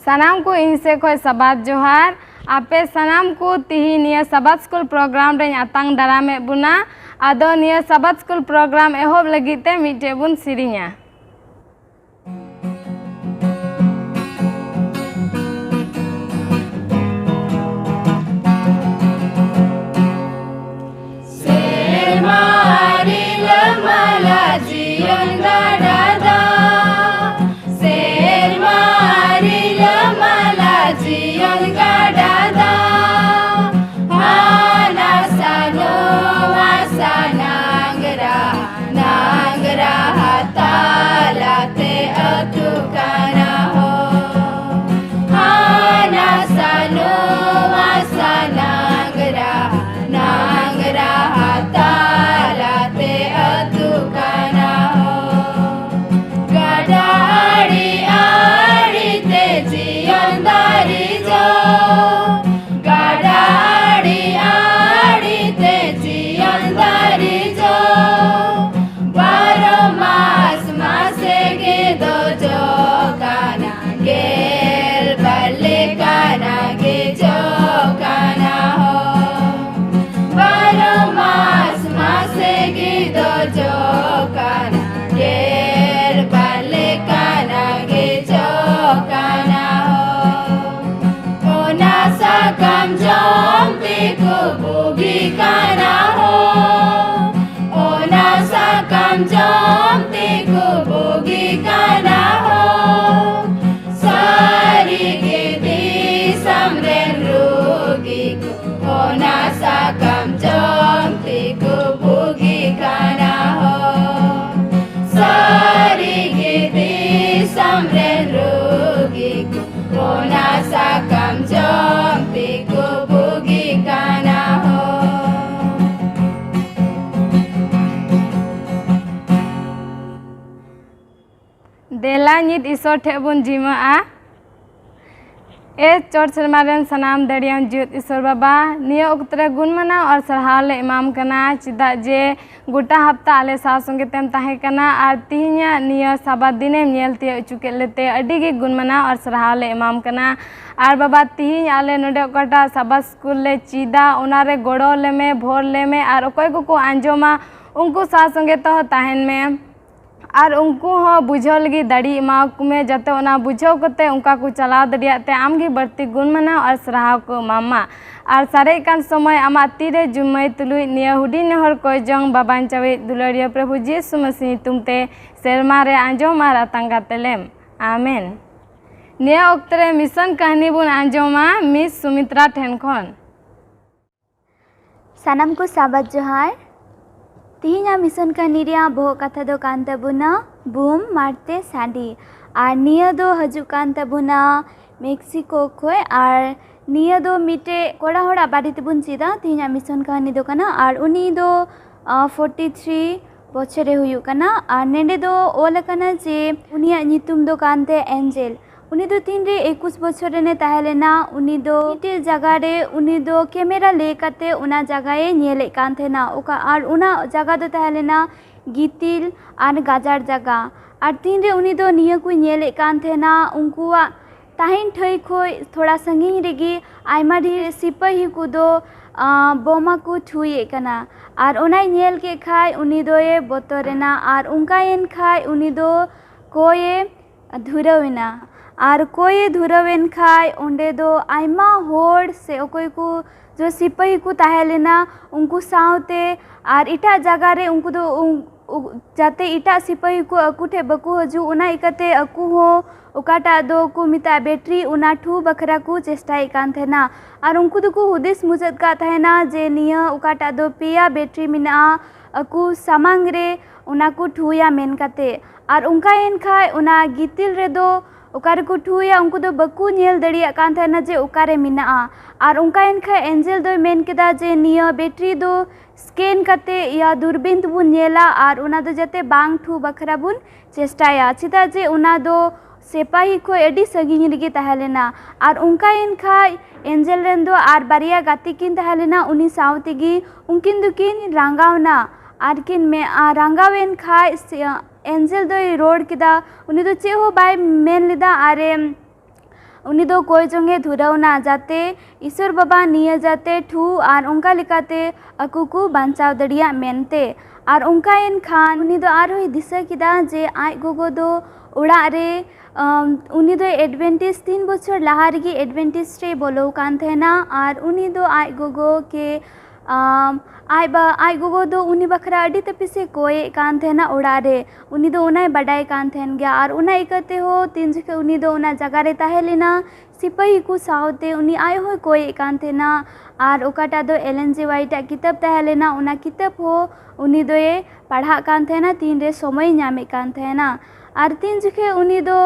सानाम को इन से खोय सबात जोहार आपे सानाम को तिही निया सबात स्कूल प्रोग्राम रे आतांग दारामे बुना आदो निया सबात स्कूल प्रोग्राम एहोब लगिते मिटे बुन सिरिnya। देला नित ईश्वर ठेबुन जिमा ए चौर सरमारन सनाम दरियान जीत ईश्वर बाबा निया उक्तरे गुणमना और सरहाव ले इमाम कना चिदा जे गोटा हफ्ता आले सा संगे तेम ताहे कना आर तिहिnya निया साबा दिने नेल ते चुके लेते अडी गे गुणमना और सरहाव ले इमाम कना आर बाबा तिहिñ आले नोडे ओकाटा साबा स्कूल ले चिदा ओनारे गोड़ो ले में भोर ले में आर ओकोय को आंजोमा उनको सा संगे तो ताहेन में और उनको हो बुझो लगी दाड़ी एमाक में जाते ओना बुझो कते उनका को चलाव दड़ियाते आमगी बढ़ती गुणमना और सराहाव को मामा और सारे कान समय आमा तीरे जुम्मई तुलुई निया हुडी नहर कोई जंग बाबान चावे दुलरिया प्रभु यीशु मसीह तुमते सेरमा रे आंजोमा रातांगा तेलेम आमेन। निया ओक्तरे मिशन कहानी बुन आंजोमा मिस सुमित्रा ठेनखन सानाम को साबात जोहार तिहिña मिशन कहानी रे बोह कथा दो कान तबुना बूम मारते साडी और निया दो हजू कान तबुना मेक्सिको खोय और निया दो मिटे कोड़ा होड़ा बाड़ी तबुन चिदा तिहिña मिशन कहानी दो कना और उनी दो 43 बछरे हुयु कना और नेडे दो ओल कना जे उनिया नितुम दो कानते एंजेल उनी दो 3 रे 21 बछर ने ताहेलेना उनी दो मिटे जगह रे उनी दो कैमरा लेकाते उना जगह ए नेले कान थेना ओका और उना जगह दो ताहेलेना गितिल और गाजार जगह और 3 रे उनी दो निया को नेले कान थेना उनकुआ ताहिन ठई खोय थोड़ा संगी रेगी आयमा ढेर सिपाही को दो बोमा को ठुए कना और उनाई नेल के खाय उनी दो ए बोतरेना और उनका एन खाय उनी दो कोये धुरवेना और कोई धुरवेन खाय ओंडे दो आयमा होड़ से ओकोय को जो सिपाही को ताहेलेना उनको सावते और इटा जगह रे उनको दो जाते इटा सिपाही को अकुठे बकु हजू उना इकते अकु हो ओकाटा दो को मिता बैटरी उना ठू बखरा को चेष्टाई कान थेना और उनको दो को हुदिस मुजद का थेना जे निया ओकाटा दो पेया बैटरी मिना अकु सामांग रे उना को ठूया मेन कते और उनका एन खाय उना गितिल रे दो ओकारे को ठुया उनको दो बकु नेल दड़िया कान थेना जे ओकारे मिना और उनका एनखा एंजेल दो मेन केदा जे निया बैटरी दो स्कैन करते या दूरबीन बुन नेला और उना दो जते बांग ठू बखरा बुन चेष्टाया चिता जे उना दो सेपाही को एडी सगिኝ रिगे ताहेलेना और उनका एनखा एंजेल रेन दो और बारिया गाती किन ताहेलेना उनी सावतेगी उनकिन दुकिन रांगावना और किन में रांगावेन खा एंजेल दो रोड किदा उनी दो चे हो बाय मेन लिदा आरे उनी दो कोई जोंगे धुरावना जाते ईश्वर बाबा निया जाते ठू और उनका लिकाते अकु को बांचाव दड़िया मेनते और उनका इन खान उनी दो आरो दिशा किदा जे आज गोगो दो उड़ा रे उनी दो एडवेंटिस 3 बछर लहा रेगी एडवेंटिस रे बोलो कान थेना और उनी दो आज गोगो के आई गोगो दो उनी बखरा अडी तपिसे कोई कान थेना उड़ा रे उनी दो उनाय बडाय कान थेन गया और उना इकते हो तीन जखे उनी दो उना जगह रे ताहेलेना सिपाही को सावते उनी आय हो कोई कान थेना और ओकाटा दो एलन जी वाइट किताब ताहेलेना उना किताब हो उनी दो ये पढ़ा कान थेना तीन रे समय नामे कान थेना और तीन जखे उनी दो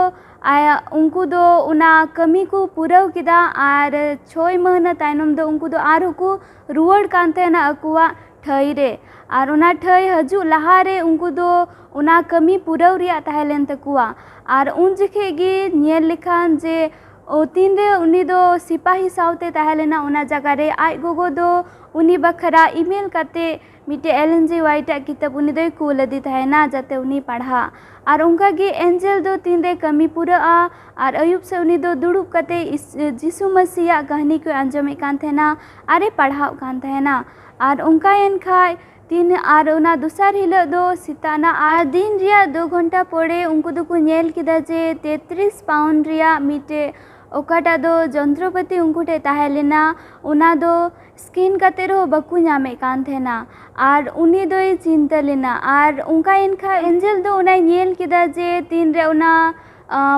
आया उनको दो उना कमी को पूरा किदा और 6 महीना तायनम दो उनको दो आरो को रुआड़ कांते ना अकुआ ठई रे और उना ठई हजू लहा रे उनको दो उना कमी पूरा रिया ताहेलेन तकुआ और उन जखे गे नियल लिखान जे ओ तीन रे उनी दो सिपाही सावते ताहेलेना उना जगह रे आई गोगो दो उनी बखरा ईमेल करते मिटे एलन जी वाइट किताब उनी दो कूल दी ताहेना जाते उनी पढ़ा और उनका गे एंजल दो तीन रे कमी पूरा और अयुब से उनी दो दुड़ुब कते जीसु मसीह कहानी को अंजमे कान थेना अरे पढ़ाव कान थेना और उनका एन खाय तीन और उना दूसर हिल दो सिताना और दिन रिया 2 घंटा पड़े उनको दो को नेल किदा जे 33 पाउंड रिया मिटे ओकाटा दो जंत्रपति उनको ठे ताहेलेना उना दो स्किन कते रो बकु नामे कान थेना और उनी दो चिंता लेना और उनका इनका एंजल दो उना नेल किदा जे तीन रे उना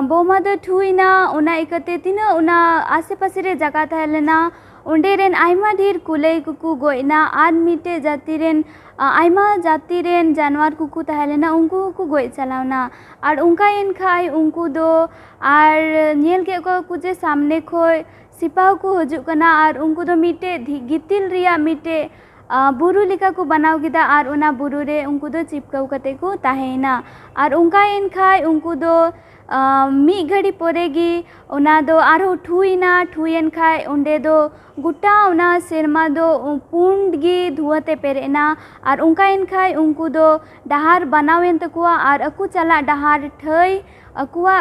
बोमा दो ठुइना उना इकते तीन उना आसे पासे रे जगह ताहेलेना उंडे रेन आयमा ढेर कुलई कुकु गोइना आर मिटे जाति रेन आयमा जाति रेन जानवर कुकु ताहेलेना उनको को गोइ चलावना और उनका इन खाय उनको दो और नेल के को कुजे सामने खोय सिपाह को हजू कना और उनको दो मिटे गितिल रिया मिटे बुरु लिका को बनाव किदा और उना बुरु रे उनको दो चिपकाव कते को ताहेना और उनका इन खाय उनको दो मी घड़ी पड़ेगी उना दो आरो ठुइना ठुयन खाय उंडे दो गुटा उना सेरमा दो पुंड गी धुआते पेरेना और उनका इन खाय उनको दो डहार बनावेन तकुआ और अकु चला डहार ठई अकुआ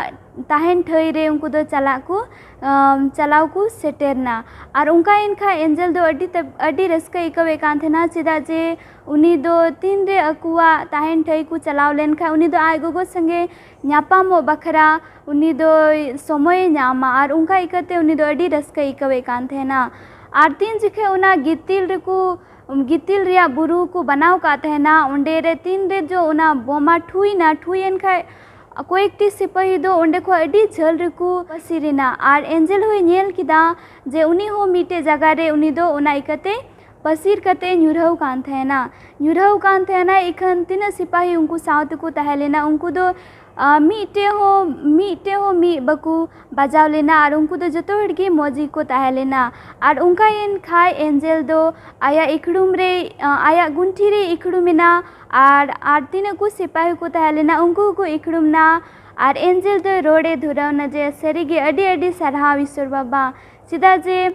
ताहेन ठई रे उनको दो चलाव को सेटेरना और उनका इनका एंजल दो अड्डी रस्का इकवे कान थेना चिदा जे उनी दो तीन रे अकुआ ताहेन ठई को चलाव लेन खा उनी दो आय गोगो संगे न्यापामो बखरा उनी दो समय नामा और उनका इकते उनी दो अड्डी रस्का इकवे कान थेना और तीन जखे उना गितिल रिया बुरु को बनाव का थेना उंडे रे तीन रे जो उना बोमा ठुइना ठुयन खा कोई सिपाही दो उंडे को अड्डी झल रेको पसिरिना और एंजल हुई नेल किदा जे उनी हो मिटे जगह रे उनी दो उना इकते पसिर कते न्यूरहु कान थेना इखन तीन सिपाही उनको साउत को ताहेलेना उनको दो मीटे हो मी बकु बजाव लेना और उनको दो जतो हड़गी मौजी को ताहेलेना और उनका इन खाय एंजल दो आया इखड़ुम रे आया गुंठी रे इखड़ुमिना और तीन को सिपाही को ताहेलेना उनको को इखड़ुमना और एंजल दो रोडे धुरावना जे सरीगे अडी अडी सरहाव ईश्वर बाबा चिदा जे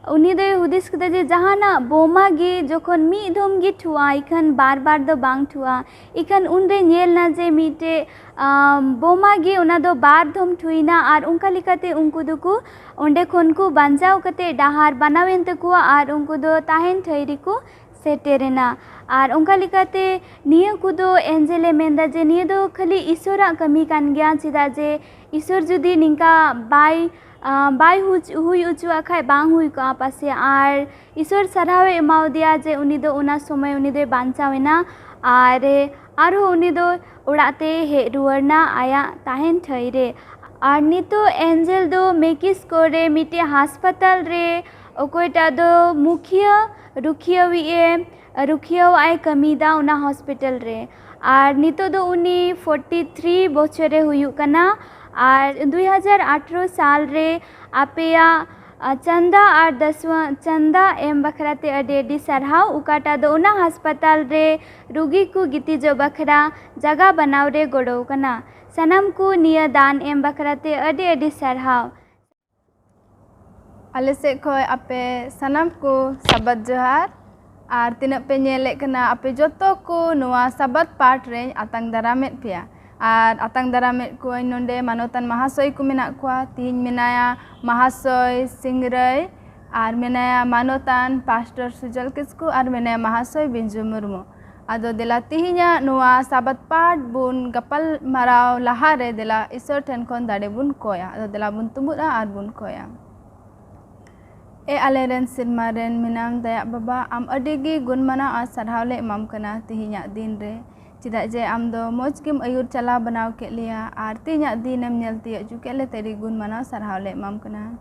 उनी दो हुदिस कदा जे जहाना बोमा गे जोखन मी धोम गे ठुआ इखन बार बार दो बांग ठुआ इखन उनरे नेल ना जे मीटे बोमा गे उना दो बार धोम ठुइना और उनका लिकाते उनको दो को उंडे खन को बांजाव कते डहार बनावेन तकुआ और उनको दो ताहेन ठैरी को सेटेरेना और उनका लिकाते निया को दो एंजले मेंदा जे निया दो खाली ईश्वरा कमी कान गया चिदा जे ईश्वर जुदी निंका बाय हुई उचुआ खाय बांग हुई को पासे और ईश्वर सरावे एमाव दिया जे उनी दो उना समय उनी दो बांचावेना और उनी दो उड़ाते हे रुवरना आया ताहेन ठई रे और नितो एंजल दो मेक्सिको रे मिटे हास्पताल रे ओकोटा दो मुखिया रुखिया आय कमीदा उना हॉस्पिटल रे और नितो दो उनी 43 बछरे हुयु कना और 2018 साल रे आपेया चंदा और 10वां चंदा एम बखराते अडी सरहाव उकाटा दो उना अस्पताल रे रुगी को गिती जो बखरा जगह बनाव रे गोड़ो कना सनम को निया दान एम बखराते अडी सरहाव आले से खोय आपे सनम को सबत जोहार और तीन पे नेले कना आपे जोतो को नुआ सबत पाठ रे आतंग दारामेत पिया Ar atang daramit ko nonde manotan Mahasoy ko menak kuah tihin menaya Mahasoy Singrai ar menaya manotan Pastor Sujal Kisku ar menaya Mahasoy Binju Murmu. Ado dela tihinya nuwa sabat part bun gapal marau lahare dela isor ten kon dade bun koya. Ado dela bun tumbuda ar bun koya. Aleren sirmaren minam dayak baba am adigi gun mana ar sarhaule imam kana tihinya din re. Cidak je am do moj kim ayur cala banau ke lia ar tihinya dinem nyel tiyak juke le teri gun mana sarhaule imam kana.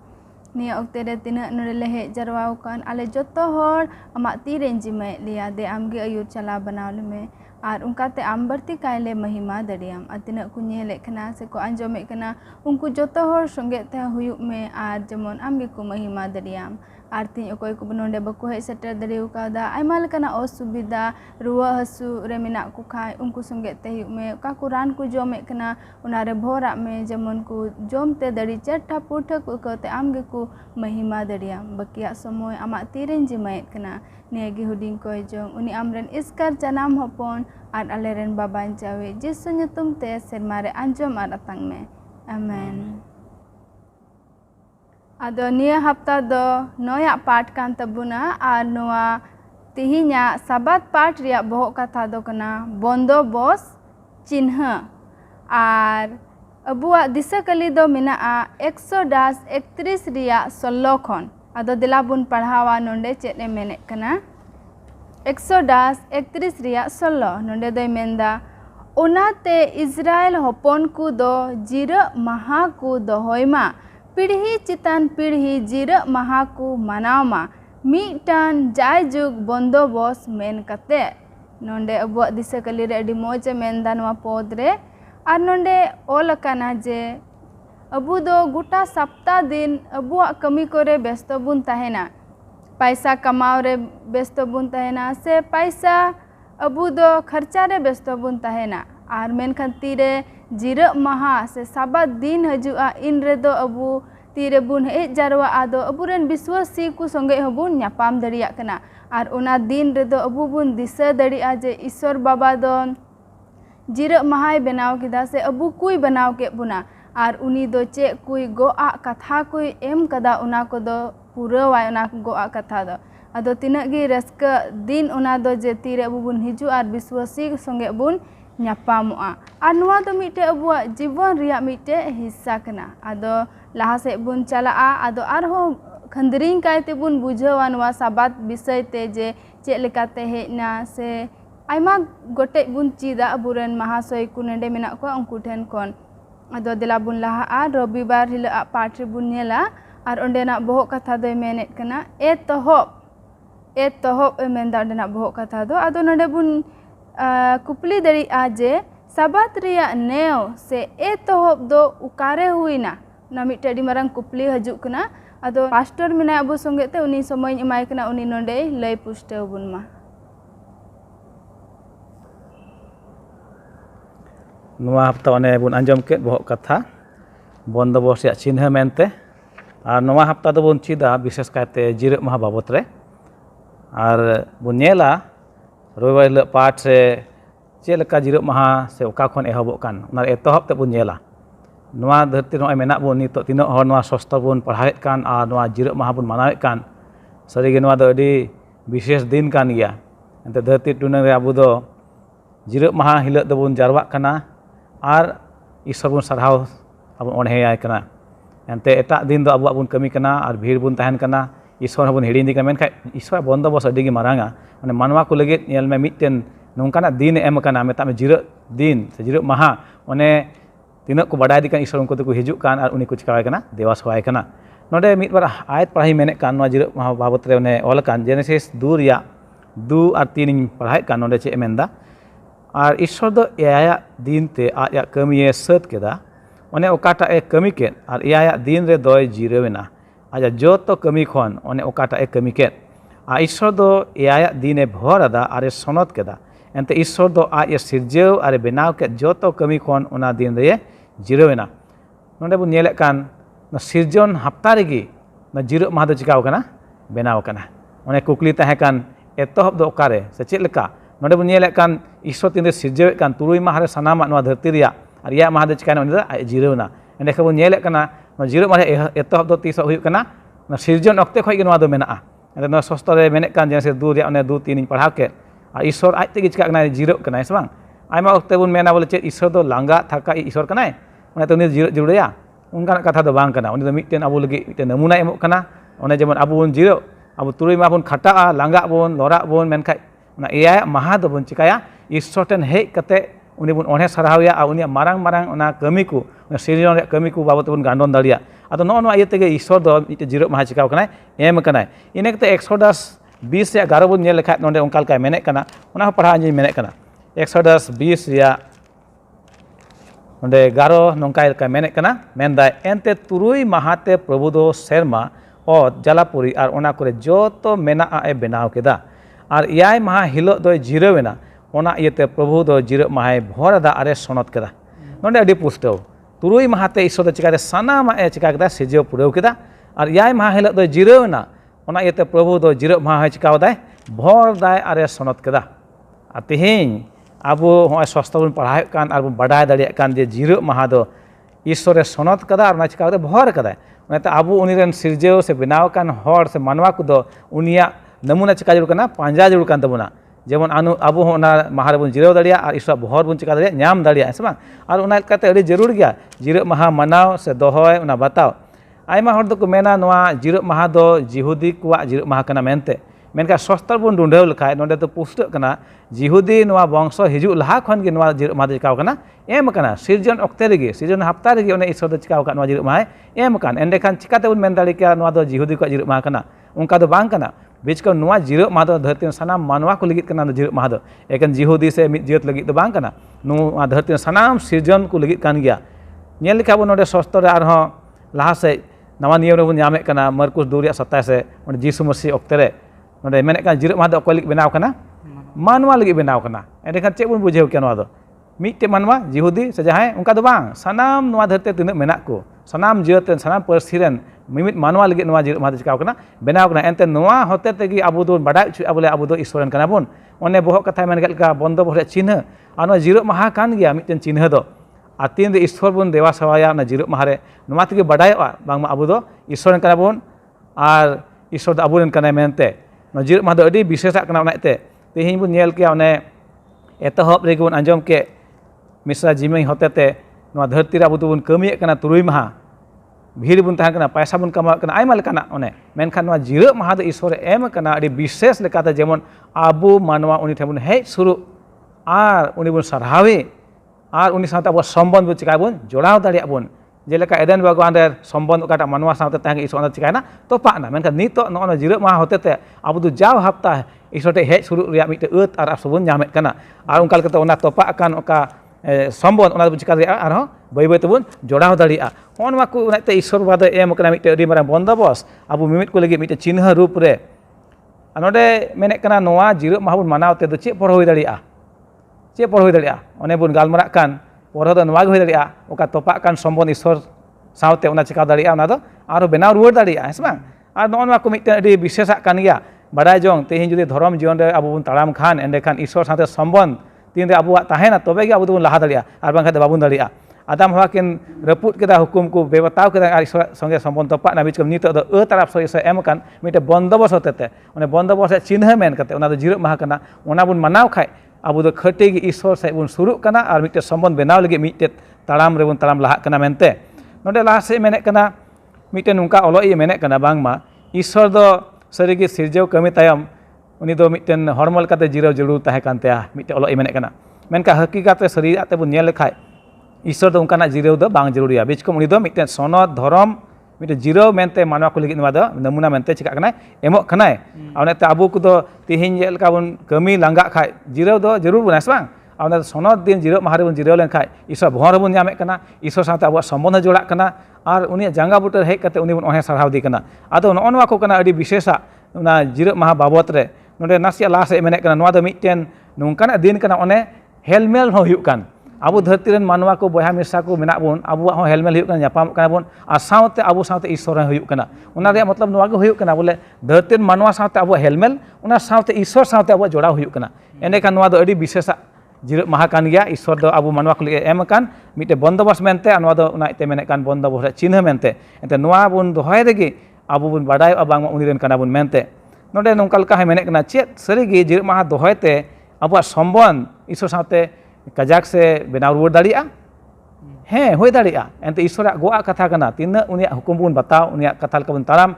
Nia okte re tina nure lehe jarwau kan ale joto hor amak ti renji me lia de amge ayur cala banau le me ar ungkate am berti kaile mahima dariam atina kunye le kana se ko anjome kana unku joto hor songe te huyuk me ar jemon amge ku mahima dariam arti okoy ko bononde baku hej setter dariu kada aima lekana osubida ruwa hasu re menak ku khai unku songe te huyuk me ka kuran ku jome kana unare bhorak me jemon ku jom te dari certa putha ku ko te amge ku mahima dariam bakiya somoy amak tiren jimait kana niagi huding koy jong uni amren iskar janam hopon ar aleren baban jawe Jesu nyutum te sermare anjom ar atang me amen. Ado niya hafta do noyak part kan tabuna ar noa tihinya sabat part riyak bohok katha do kana bondobos cinha ar abuak disa kali do menaa Exodus 31 riyak 16 khon. Ado dela bun padhawa nonde chet e menek kana Exodus 31 riyak 16 nonde doy menda onate Israel hopon ku do jira maha ku dohoyma पीढ़ी चितान पीढ़ी जीरा महा को मनावमा मिटान जायजुग बंदोबस main कते नोंडे अबुआ दिशा कली रे अडी मोज मेनदा नवा पद रे आर नोंडे ओल काना जे अबु दो गोटा सप्ताह दिन अबुआ कमी करे व्यस्त बुन तहेना पैसा कमाव रे व्यस्त बुन तहेना से पैसा अबु दो खर्चा रे व्यस्त बुन तहेना आर मेनखान तीरे जीरा महा से साबात दिन हजुआ इन रे दो अबु तीरे बुन हेज जारवा आदो अबुरेन विश्वासी को संगे हबुन न्यापाम दरिया कना आर ओना दिन रे दो अबु बुन दिशा दरिया जे ईश्वर बाबा दो जीरा महाय बनाव किदा से अबु कुई बनाव के बुना आर उनी दो चे कुई गोआ कथा कुई एम कदा उना को दो पूरा वाय उना गोआ कथा दो आदो तिना गी रस्का दिन उना दो जे तीरे अबु बुन हिजु आर विश्वासी संगे बुन न्यापामोआ आर नुआ दो मिटे अबुआ जीवन रिया मिटे हिस्सा कना आदो लाहा से बुन चला आदो आरहो खंदरिंग कायते बुन बुझावा नुआ साबात विषय ते जे चेक लेकाते हेजना से आयमा गोटे बुन चीदा अबुरेन महाशय को नेडे मेना को उनकु ठेन कोन आदो देला बुन लाहा रविवार हिला पाठ रे बुन नेला आर ओंडेना बोहक कथा दो मेनेत कना एतहब मेनदा ओंडेना बोहक कथा दो आदो नडे बुन कुपली दरी आजे साबात रिया नेव से एतहब दो उकारे हुईना ना मिटे अडी मारंग कुपली हजुक कना आदो पास्टर मेना अबु संगे ते उनी समय एमाय कना उनी नोंडे लय पुष्टे बुन मा नुआ हफ्ता ओने बुन आंजम के बोहक कथा बंदोबस या चिन्ह मेनते आर नुआ हफ्ता दो बुन चिदा विशेष कायते जीरा महा बाबत रे आर बुन नेला रविवार हिल पाठ से चेक लेका जीरा महा से ओका खन एहबोग कान ओना एतहब ते बुन नेला नुआ धरती नय मेना बुन नितो तिना हर नुआ सस्ता बुन पढ़ाएत कान आर नुआ जीरा महा बुन मनावेत कान सरीगे नुआ दो अडी विशेष दिन कान गया एंते धरती टुना रे अबु दो जीरा महा हिल दो बुन जारवाक काना आर ईश्वर बुन सरहाव अबुन ओणहेयाय काना एंते एटा दिन दो अबुआ बुन कमी काना आर भीड़ बुन तहन काना ईश्वर बुन हिड़ी दिका मेनखा ईश्वर बंदोबस अडी गे मारांगा माने मानवा को लगे नेल में मिटेन नोंकाना दिन एम काना मेता में जीरा दिन से जीरा महा ओने तीना को बड़ाई दिकान ईश्वर उनको को हिजुक कान आर उनी को चिकाय काना देवा सवाय काना नोडे मिट बार आयत पढ़ाई मेने कान नोआ जीरा महा बाबत रे ओने ऑल कान जेनेसिस 2 रिया 2 आर 3 इन पढ़ाई कान नोडे चे मेनदा आर ईश्वर दो एया दिन ते आया कमिये सत केदा ओने ओकाटा ए कमी के आर एया दिन रे दोय जीरावेना आजा जोतो कमी खन ओने ओकाटा ए कमी के आ ईश्वर दो एया दिन ए भोरादा आरे सनत केदा एंते ईश्वर दो आया सिरजेव आरे बेनाव के जोतो कमी खन ओना दिन रे जीरावेना नोंडे बुन नेले कान न सिरजन हफ्ता रेगी न जीरा महा दो चिकाव काना बेनाव काना ओने कुकली तहे कान एतहब दो ओकारे से चेक लेका नोंडे बुन नेले कान ईश्वर तीन रे सिरजेव कान तुरुई माह रे सनामा नोआ धरती रिया और या माह चिकायना उनी दो आय जिरावना एंडेखान बन नेलेद कना जिराव माने एतहब दो तीस हुयुग कना सिरजन अक्ते खय गे नोआ दो मेनाआ एंडे शास्त्र रे मेनेद कान जैसे दू रे ओने 2 3 ᱤᱧ पढ़ाव के और ईश्वर आज तेगे चिका कना जिराव कना से बांग आयमा अक्ते बन मेना बोले चेद ईश्वर दो लांगा थाका ईश्वर कनाय ओने तो उनी जिराव जुड़या उनकान कथा दो बांग कना उनी दो मिटटेन आबो लगी मिटटेन नमूना एमोग कना ओने जेमन आबो बन जिराव आबो तुरुय मा बन खाटा लांगा बन लरा बन मेनखाय ओना एयाय माहा दो बन चिकाया ईश्वर ठेन हेज कते उनी बन ओने सराहया और उनी मारांग मारांग ओना कमी को सिरजन रे कमी को बाबत बन गांडन दाड़िया आदो नो इया तेगे ईश्वर दो मिटे जिराव माहा चिकाव कनाय एम कनाय इने कते 110:20 रे 11 बन नेल लेखाय नोंडे ओंका लेखाय मेने कना ओना पढ़ा जी मेने कना 110:20 रे नोंडे 11 नोंका लेखाय मेने कना मेनदाय एनते तुरुय माहाते प्रभु दो सेरमा और जलापुरी और ओना करे जोतो मेना ए बनाव केदा और एयाय माहा हिलो दो जिरावेना ओना इयते प्रभु दो जिराव माहाय भोरदा आरे सनत केदा नोंडे अडी पुष्टव तुरुय माहाते ईश्वर दो चिकारे सानामा ए चिका केदा सिरजाव पुराव केदा और एयाय माहा हिलो दो जिरावेना ओना इयते प्रभु दो जिराव माहा चिकावदाय भोरदाय आरे सनत केदा आ तेहेñ आबो होय शास्त्र बन पढ़ाय कान आर बाडाय दाड़िया कान जे जिराव माहा दो ईश्वरे सनत कदा और ना चिकावदे भोर कदाय ओनाते आबो उनीरेन सिरजाव से बनाव कान हर से मानवा को दो उनिया नमूना चिका जुड़ कना पांजा जुड़ कान तबना जेमन आबो होना माहा रे बन जिराव दाड़िया और ईश्वर भोर बन चिका दाड़िया नाम दाड़िया से बांग और ओना लेकाते अड़ी जरूर गया जिराव माहा मनाव से दोहय ओना बताव आयमा हर दो को मेना नोआ जिराव माहा दो जिहुदी कुआ जिराव माहा कना मेनते मेनका शास्त्र बन ढूंढेव लेखाय नोंडे तो पुष्ट कना जिहुदी नोआ वंश हिजु लहा खन गे नोआ जिराव माहा चिकाव कना एम कना सिरजन अक्ते रेगे सिरजन हप्ता रेगे ओने ईश्वर दो चिकाव का नोआ जिराव माहा एम कान एंडे खान चिकाते बन मेन दाड़ी के नोआ दो जिहुदी को जिराव माहा कना उनका दो बांग कना बीच को नोआ जिराव माहा दो धरती सनाम मानवा को लगित कना जिराव माहा दो एकन जिहुदी से मित जियत लगित दो बांग कना नोआ धरती सनाम सिरजन को लगित कान गया नेल लेखा बन नोडे शास्त्र रे आरहो लहा से नवा नियम रे बन नामे कना मरकुस 2:27 से ओने जीसु मसीह अक्ते रे नोडे मेने का जिराव माहा दो अकय लगित बनाव कना मानवा लगी बनाव कना एंडे खान चेक बन बुझेव के नोआ दो मिटे मानवा जिहुदी से जहाय उनका दो बांग सनाम नोआ धरती तिना मेना को सनाम जियत सनाम परसी रेन मिमित मानवा लगी नोआ जिराव माहा चिकाव कना बनाव कना एनते नोआ होते तेगी आबो दो बाडाय छु बोले आबो दो ईश्वरन कना बन ओने बहक कथा मेन गेलका बंद बहरे चिन्ह आ नोआ जिराव माहा कान गया मिटेन चिन्ह दो आ तीन रे ईश्वर बन देवा सेवाया ना जिराव माहा रे नोआ तेगे बाडायआ बांगमा आबो दो ईश्वरन कना बन आर ईश्वर दो आबोरेन कना मेनते नोआ जिराव माहा दो अडी विशेषा कना ओनाते तेहेñ बन नेल के ओने एतहब रेगे बन आंजम के मिश्रा जिमई होतेते नोआ धरती रे आबो दो बन कमिये कना तुरुय माहा भीड़ बन तहन कना पैसा बन कमा कना आयमा लेकाना ओने मेनखान नोआ जिराव माहा दो ईश्वर एम कना अडी विशेष लेकाते जेमन आबो मानवा उनी ठेबन हेज सुरु आर उनी बन सरहावे आर उनी साथे आबो सम्बन्ध बन चिका बन जोड़ाव दाड़िया बन जेलेका एदेन बागान रे सम्बन्ध ओकाटा मानवा साथे तहन ईश्वर चिकायना तोपाना मेनखान नितो नोना जिराव माहा होतेते आबो दो जाव हप्ता ईश्वर ठे हेज सुरु रिया मिटे अत आर सबन नामेत कना आर उनका लेकाते ओना तोपा कान ओका सम्बन्ध ओना चिका दाड़िया आरो बाय बाय तबन जोड़ाव दाड़िया ओनवा को ओनाते ईश्वर बाद एम कना मिटे अडी मारा बंदोबस्त आबो मिमित को लगी मिटे चिन्ह रूप रे नोडे मेने कना नोआ जिराव माहा बन मानावते दो चे पर होय दाड़िया चे पर होय दाड़िया ओने बन गालमरा कान पर दो नोआ होय दाड़िया ओका तोपा कान सम्बन्ध ईश्वर सावते ओना चिका दाड़िया ओना दो आरो बेनाव रुवाड़ दाड़िया हेस बांग आर नोआ को मिटे अडी विशेषा कान गया बाडाय जों तेहेñ जुदी धर्म जीवन रे आबो बन ताड़ाम खान एंडे खान ईश्वर साथे सम्बन्ध तीन रे आबोआ ताहेना तबे गे आबो दो लहा दाड़िया आर बांखा दो बाबन दाड़िया आदम हवा किन रपुट केदा हुकुम को बेबताव केदा आर ईश्वर संगे सम्बन्ध तोपा ना बीच नितो दो अ तरफ से ईश्वर एम कान मिटे बंदोबस्त होतेते ओने बंदोबस्त चिन्ह मेन कते ओना दो जिराव माहा कना ओना बन मानाव खाय आबो दो खटे गे ईश्वर से बन सुरुक कना आर मिटे सम्बन्ध बेनाव लगे मिटे ताड़ाम रे बन ताड़ाम लहा कना मेनते नोडे लहा से मेने कना मिटे नुंका ओलोई मेने कना बांगमा ईश्वर दो सरिगे सिरजाव कमी तायम उनी दो मिटेन हरमल काते जिराव जरूर ताहे कानतेया मिटे ओलोई मेने कना मेनका हकीकत रे सरी आते बन नेल लेखाय ईश्वर दो उनकाना जिराव दो बांग जरूरिया बीच को उनी दो मिटेन सनद धर्म मिटे जिराव मेनते मानवा को लगित नोआ दो नमूना मेनते चिका कनाय एमोग कनाय ओनाते आबो को दो तेहेñ जेलका बन कमी लांगा खाय जिराव दो जरूर बन से बांग ओना सनद दिन जिराव माहा रे बन जिराव लेन खाय ईश्वर भोर बन नामे कना ईश्वर साथे आबो सम्बन्ध जोड़ा कना आर उनी जांगा बुटर हेज कते उनी बन ओहे सरहाव दी कना आदो नोआ को कना अडी विशेषा ओना जिराव माहा बाबत रे नोडे नासिया लाहा से मेने कना नोआ दो मिटेन नोंकाना दिन कना ओने हेलमेल हो हुयुग कान आबो धरती रेन मानवा को बया मिर्सा को मेना बन आबो हो हेलमेल हुयुग कान यापाम कना बन आ सावते आबो सावते ईश्वर हुयुग काना ओना रे मतलब नोआ को हुयुग काना बोले धरती रेन मानवा सावते आबो हेलमेल ओना सावते ईश्वर सावते आबो जोड़ा हुयुग काना एने कान नोआ दो अडी विशेषा जिरग माहा कान गया ईश्वर दो आबो मानवा को लिए एम कान मिटे बंदोबस्त मेनते नवा दो उनाइते मेने कान बंदोबस्त चिन्ह मेनते एंते नवा बुन दोहय रेगे आबो बुन बाडाय बांग उनी रेन काना बुन मेनते नोडे नोंका लका हाय मेने कना चेत सरीगे जिरग माहा दोहयते आबो सम्बन्ध ईश्वर साथे कजाक से बेनाव रुवाड़ दाड़िया हें होय दाड़िया एंते ईश्वर गोआ कथा कना तिना उनिया हुकुम बुन बताव उनिया कथा लका बुन ताराम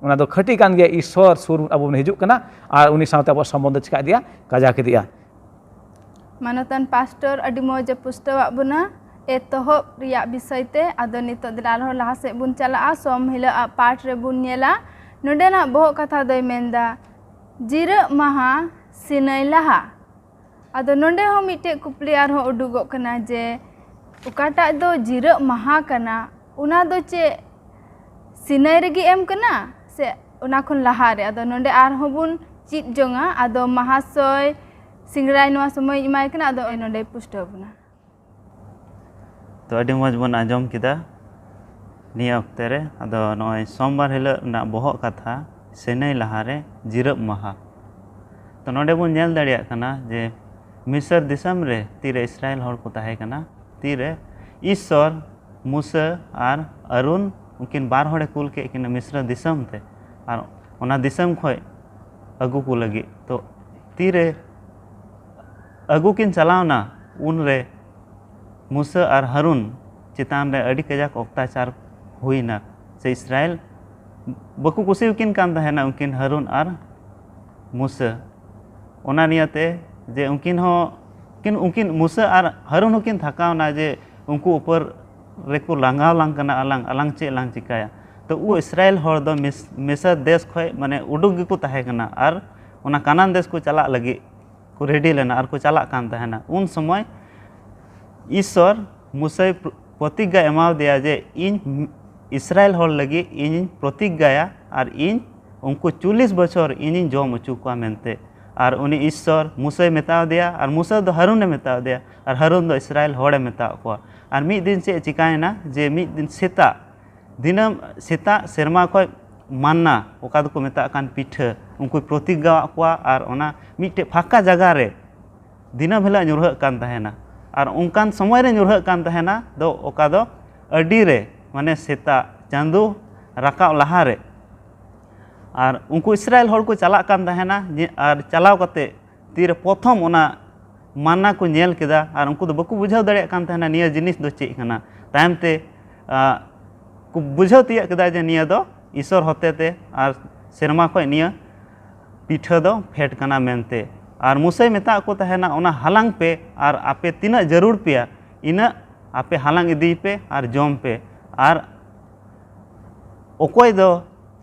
उना दो खटी कान गया ईश्वर सुर आबो बुन हिजुग कना आर उनी साथे आबो सम्बन्ध चिका दिया कजाक दिया मानोतन पास्टर अडी मौज पुष्टवा बुना एतोहब रिया विषयते आदो नितो दिलाल हो लहा से बुन चला सोम हिला पाठ रे बुन नेला नोडेना बहु कथा दोय मेंदा जिरग माहा सिनय लहा आदो नोडे हो मिटे कुपली आर हो उडुगो कना जे उकाटा दो जिरग माहा कना उना दो चे सिनय रेगी एम कना से उना खुन लहा रे आदो नोडे आर हो बुन चित जोंगा आदो महाशय सिंगराय नवा समय इमाय कना आदो नोडे पुष्टो बुना तो अडी मज बन आजम किदा निया अक्ते रे आदो नय सोमवार हिलो ना बहक कथा सिनय लहा रे जिरग माहा तो नोडे बुन नेल दाड़िया कना जे मिस्र दिसम रे तीरे इस्राएल हर को ताहे कना तीरे ईश्वर मूसा और अरुण उनकिन बार हड़े कुल के किन मिस्र दिसम ते और ओना दिसम खोय अगु को लगी तो तीरे अगु किन चलावना उन रे मूसा और हारून चितान रे अड़ी कजाक अत्याचार हुईना से इस्राएल बकु कुसी उनकिन कान तहेना उनकिन हारून और मूसा ओना नियते जे उनकिन मूसा और हारून उनकिन थकावना जे उनको ऊपर रेको लांगाव लांग कना अलांग चे लांग चिकाया तो वो इस्राएल हर दो मिस्र देश खोय माने उडुक गिको ताहे कना और ओना कानान देश को चला लगी को रेडी लेना और को चला कान तहेना उन समय ईश्वर मूसा प्रतिज्ञा एमाव दिया जे इन इस्राएल हर लगी इन प्रतिज्ञाया और इन उनको 40 बछर इन जम अचू को मेनते और उनी ईश्वर मूसा मेताव दिया और मूसा दो हारून मेताव दिया और हारून दो इस्राएल हड़े मेताव को और मिद दिन से चिकायना जे मिद दिन सेता दिनम सेता सेरमा को मानना ओका को मेता कान पिठा उनको प्रतिज्ञा को और ओना मिटे फाका जगह रे दिनम हिला नुरह कान तहेना और उनकान समय रे नुरह कान तहेना दो ओका दो अडी रे माने सेता चांदो राकाव लहा रे और उनको इस्राएल हर को चला कान तहेना और चलाव कते तीर प्रथम ओना माना को नेल केदा और उनको दो बकु बुझाव दाड़े कान तहेना निया जिनिस दो चेक कना तायम ते को बुझाव तिया केदा जे निया दो ईश्वर होतेते और सेरमा को निया पिठा दो फेट कना मेनते और मूसा मेता को तहेना ओना हालांग पे और आपे तीना जरूर पेया इना आपे हालांग इदी पे और जम पे और ओकोय दो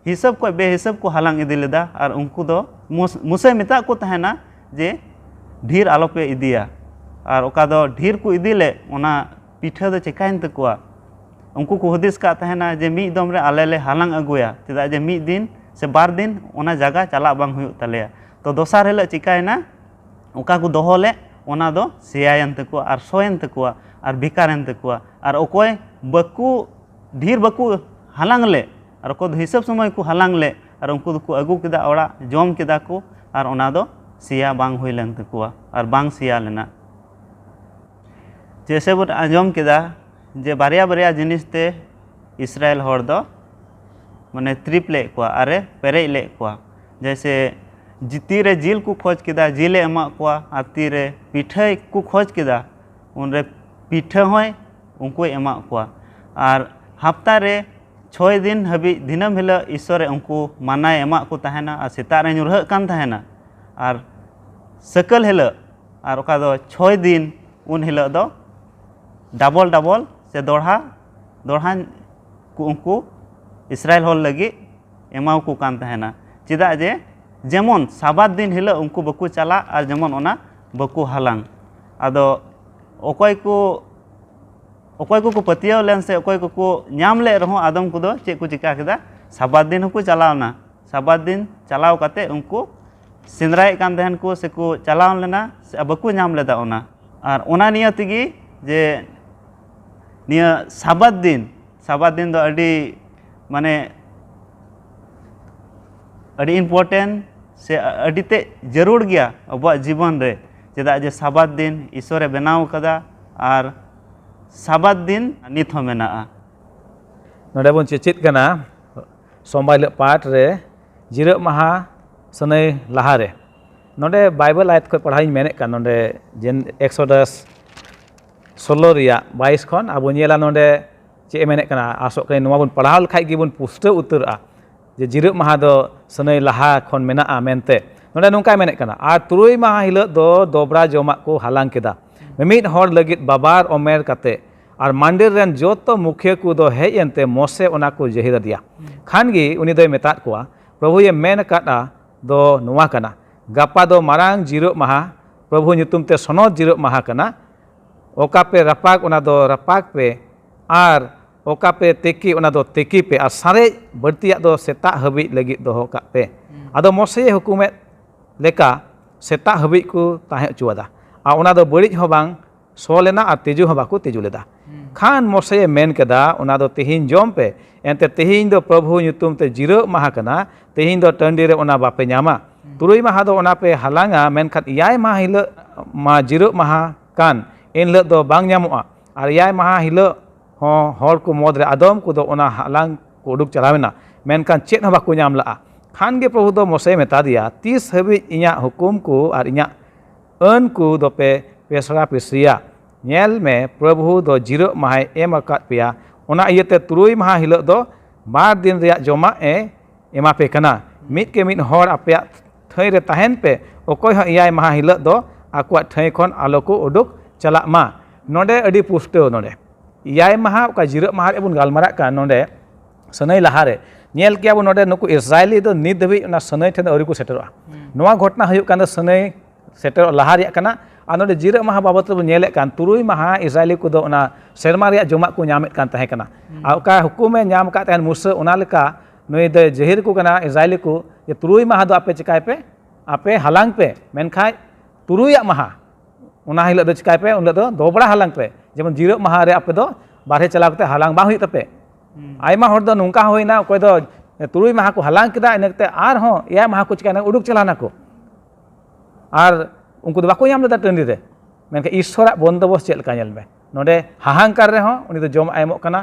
हिसाब को बेहिसाब को हालांग इदी लेदा और उनको दो मूसा मेता को तहेना जे ढेर आलो पे इदिया और ओका दो ढेर को इदी ले ओना पिठा दो चिकाइन तकुआ उनको को हदिस का तहेना जे मी दम रे आले ले हालांग अगुया चेदा जे मी दिन से बार दिन ओना जगह चला बांग हुई तलेया तो दोसार हेला चिकायना ओका को दोहो ले ओना दो सेयायन तकुआ और सोयन तकुआ और बिकारन तकुआ और ओकोय बकु ढेर बकु हालांग ले और को हिसाब समय को हालांग ले और उनको को अगु केदा ओड़ा जम केदा को और ओना दो सिया बांग हुई लेन तकुआ और बांग सिया लेना जैसे बन आजम केदा जे बारिया बारिया जिनिस ते इस्राएल हर दो माने त्रिप ले को अरे पेरे ले को जैसे तीरे जिल को खोज केदा जिले एमा को और तीरे पिठा को खोज केदा उनरे पिठा होय उनको एमा को और हफ्ता रे 6 दिन हबी दिनम हिला ईश्वर उनको माना एमा को तहेना और सेता रे नुरह कान तहेना और सकल हिला और ओका दो 6 दिन उन हिला दो डबल डबल से दोढ़ा को उनको इस्राएल हल लगी एमाव को कान तहेना चेदा जे जेमन साबात दिन हिला उनको बकु चला और जेमन ओना बकु हालांग आदो ओकोय को पतियाव लेन से ओकोय को नाम ले रहो आदम को दो चे को चिका केदा साबात दिन को चलावना साबात दिन चलाव काते उनको सिंदराय कान तहन को से को चलाव लेना से बकु नाम लेदा ओना और ओना निया तिगी जे निया साबात दिन दो अडी माने अडी इम्पोर्टेंट से अडी ते जरूर गया अब जीवन रे चेदाग जे साबात दिन ईश्वरे बनाव कदा और साबात दिन नित हो मेना नोडे बन चेचित कना सोमवार हिलोग पाठ रे जिरग माहा सनई लहा रे नोडे बाइबल आयत खो पढ़ाई मेने कान नोडे जेन एक्सोडस 16 रिया 22 खन आबो नेला नोडे चे मेने काना आसो कने नोवा बन पढ़ाव लखाय गे बन पुष्टो उतरआ जे जिरग माहा दो सनई लहा खन मेना मेनते नोडे नोंका मेने काना आर तुरुई माहा हिलोग दो दोबरा जमा को हालांग केदा मिमिद हर लगित बाबार ओमेर काते और मंदिर रेन जोतो मुखिया को दो हेज एनते मोसे ओना को जहिर दिया खान गी उनी दोय मेता कोआ प्रभु ये मेन काटा दो नुआ कना गापा दो मारांग जिरग माहा प्रभु नितुम ते सनद जिरग माहा कना ओका पे रपाक ओना दो रपाक पे आर ओका पे तेकी ओना दो तेकी पे और सारे बर्तिया दो सेता हबी लगी दोहो का पे आदो मोसे हुकुमेत लेका सेता हबी को ताहे चुवादा आ ओना दो बड़िज हो बांग सो लेना और तेजु हो बाको तेजु लेदा खान मोसे मेन केदा ओना दो तिहिन जम पे एनते तिहिन दो प्रभु नितुम ते जिरग माहा कना तिहिन दो टंडी रे ओना बापे न्यामा तुरुई माहा दो ओना पे हालांगा मेनखान इयाय माहा हिलो मा जिरग माहा कान इन हिलो दो बांग न्यामोआ और इयाय माहा हिलो हो हर को मोद रे आदम को दो ओना हालांग को उडुक चलावेना मेनखान चेत हो बाको न्याम ला खान गे प्रभु दो मोसे मेता दिया 30 हबी इया हुकुम को और इया अन को दो पे पेसरा पेसिया नेल में प्रभु दो जिरग माहाय एम अकाद पेया ओना इयते तुरुई माहा हिलोग दो बार दिन रिया जमा एमा पे कना मिद के मिद हर आपे थई रे ताहेन पे ओकोय हो इयाय माहा हिलोग दो आकुआ थई खन आलो को उडुक चलाक मा नोडे अडी पुष्टो नोडे इयाय माहा ओका जिरग माहा रे बुन गालमारा का नोडे सनई लहा रे नेल किया बो नोडे नुकु इस्राएली दो नित धबी ओना सनई ठेन अवरी को सेटरोआ नोआ घटना हुयुक कान सनई सेटर लहा रिया कना आ नोडे जिरग माहा बाबत रे नेले कान तुरुई माहा इस्राएली को दो ओना सेरमा रिया जमा को न्यामेत कान ताहे कना आ ओका हुकुमे न्याम का तहन मुसा ओना लेका नोय दे जहिर को कना इस्राएली को ये तुरुई माहा दो आपे चिकाय पे आपे हालांग पे मेनखाय तुरुई माहा ओना हिलो दो चिकाय पे उन दो दोबड़ा हालांग पे जेमन जिरग माहा रे आपे दो बारहे चलाव कते हालांग बा हुई तपे आयमा हर दो नोंका होइना ओकय दो तुरुई माहा को हालांग केदा इनकते आर हो इया माहा को चिकायना उडुक चलाना को आर उनको बाको नाम लेदा टंडी रे मेनखान ईश्वरा बंदोबस्त चेद लेका नेल मे नोडे हाहांकार रे हो उनी दो जम एमोग कना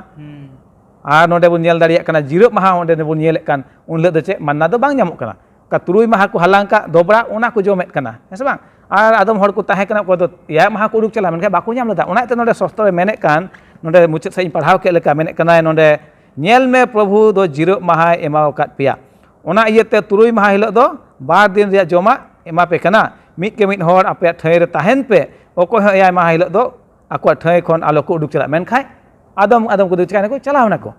आर नोडे बुन नेल दाड़िया कना जिरग माहा ओंडे बुन नेलेक कान उन ले दो चे मान्ना दो बांग ᱧᱟᱢᱚᱜ कना का तुरुई माहा को हालांग का दोबड़ा ओना को जमेत कना हेसे बांग आर आदम हर को ताहे कना को दो इया माहा को उडुक चला मेनखान बाको ᱧᱟᱢ लेदा ओना ते नोडे सस्त्र रे मेनेक कान नोडे मुचाद सही पढ़ाव के लेका मेनेक कना नोडे नेल में प्रभु दो जिरग माहा एमाव काद पिया ओना इयते तुरुई माहा हिलो दो बार दिन रिया जमा एमा पे कना मिद के मिद हर आपे ठई रे ताहेन पे ओकोय हो इयाय माहा हिलो दो आकुआ ठई खन आलो को उडुक चला मेनखाय आदम को दो चिकाना को चलावना को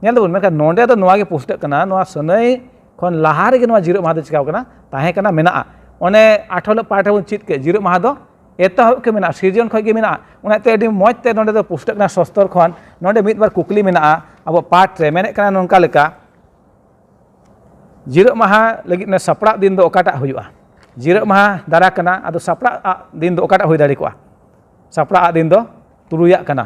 नेल दो मेनखान नोडे दो नोवा गे पुष्ट कना नोवा सनई खन लहा रे गे नोवा जिरग माहा दो चिकाव कना ताहे कना मेना ओने 8 पाठ बन चित के जिरग माहा दो एतहब के मेना सिरजन खय गे मेना ओनाते अडी मौज ते नोडे दो पुष्ट कना सस्तर खन नोडे मिद बार कुकली मेना अब पाठ रे मेने कना नोंका लेका जिरग माहा लगित ने सपड़ा दिन दो ओकाटा हुयुआ जिरग माहा दारा कना आदो सपड़ा दिन दो ओकाटा हुई दाड़ी कोआ सपड़ा दिन दो तुरुया कना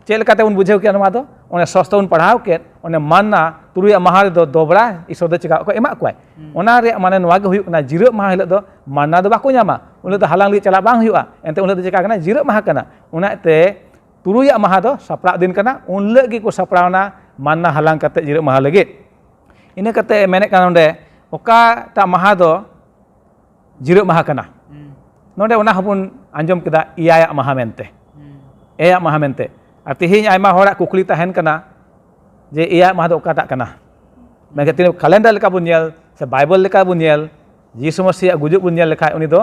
चेल काते उन बुझेव के नोवा दो ओने सस्ता उन पढ़ाव के ओने मानना तुरुया माहा रे दो दोबड़ा ईश्वर दो चिका को एमा कोय ओना रे माने नोवा गे हुयुक ना जिरग माहा हिलो दो मानना दो बाको ᱧᱟᱢᱟ उन दो हालांग लि चला बांग हुयुआ एनते उन दो चिका कना जिरग माहा कना ओनाते तुरुया माहा दो सपड़ा दिन कना उन लगे को सपड़ावना मानना हालांग काते जिरग माहा लगे इने काते मेने कना नोडे ओकाटा माहा दो जिरग माहा कना नोडे ओना हबुन आंजम केदा इयाया माहा मेनते एया माहा मेनते और तिहिन आयमा होरा कुकली ताहेन कना जे इया माहा दो ओकाटा कना मेनखान तिनि कैलेंडर लेका बुन नेल से बाइबल लेका बुन नेल यीशु मसीह गुजुक बुन नेल लेखाय उनी दो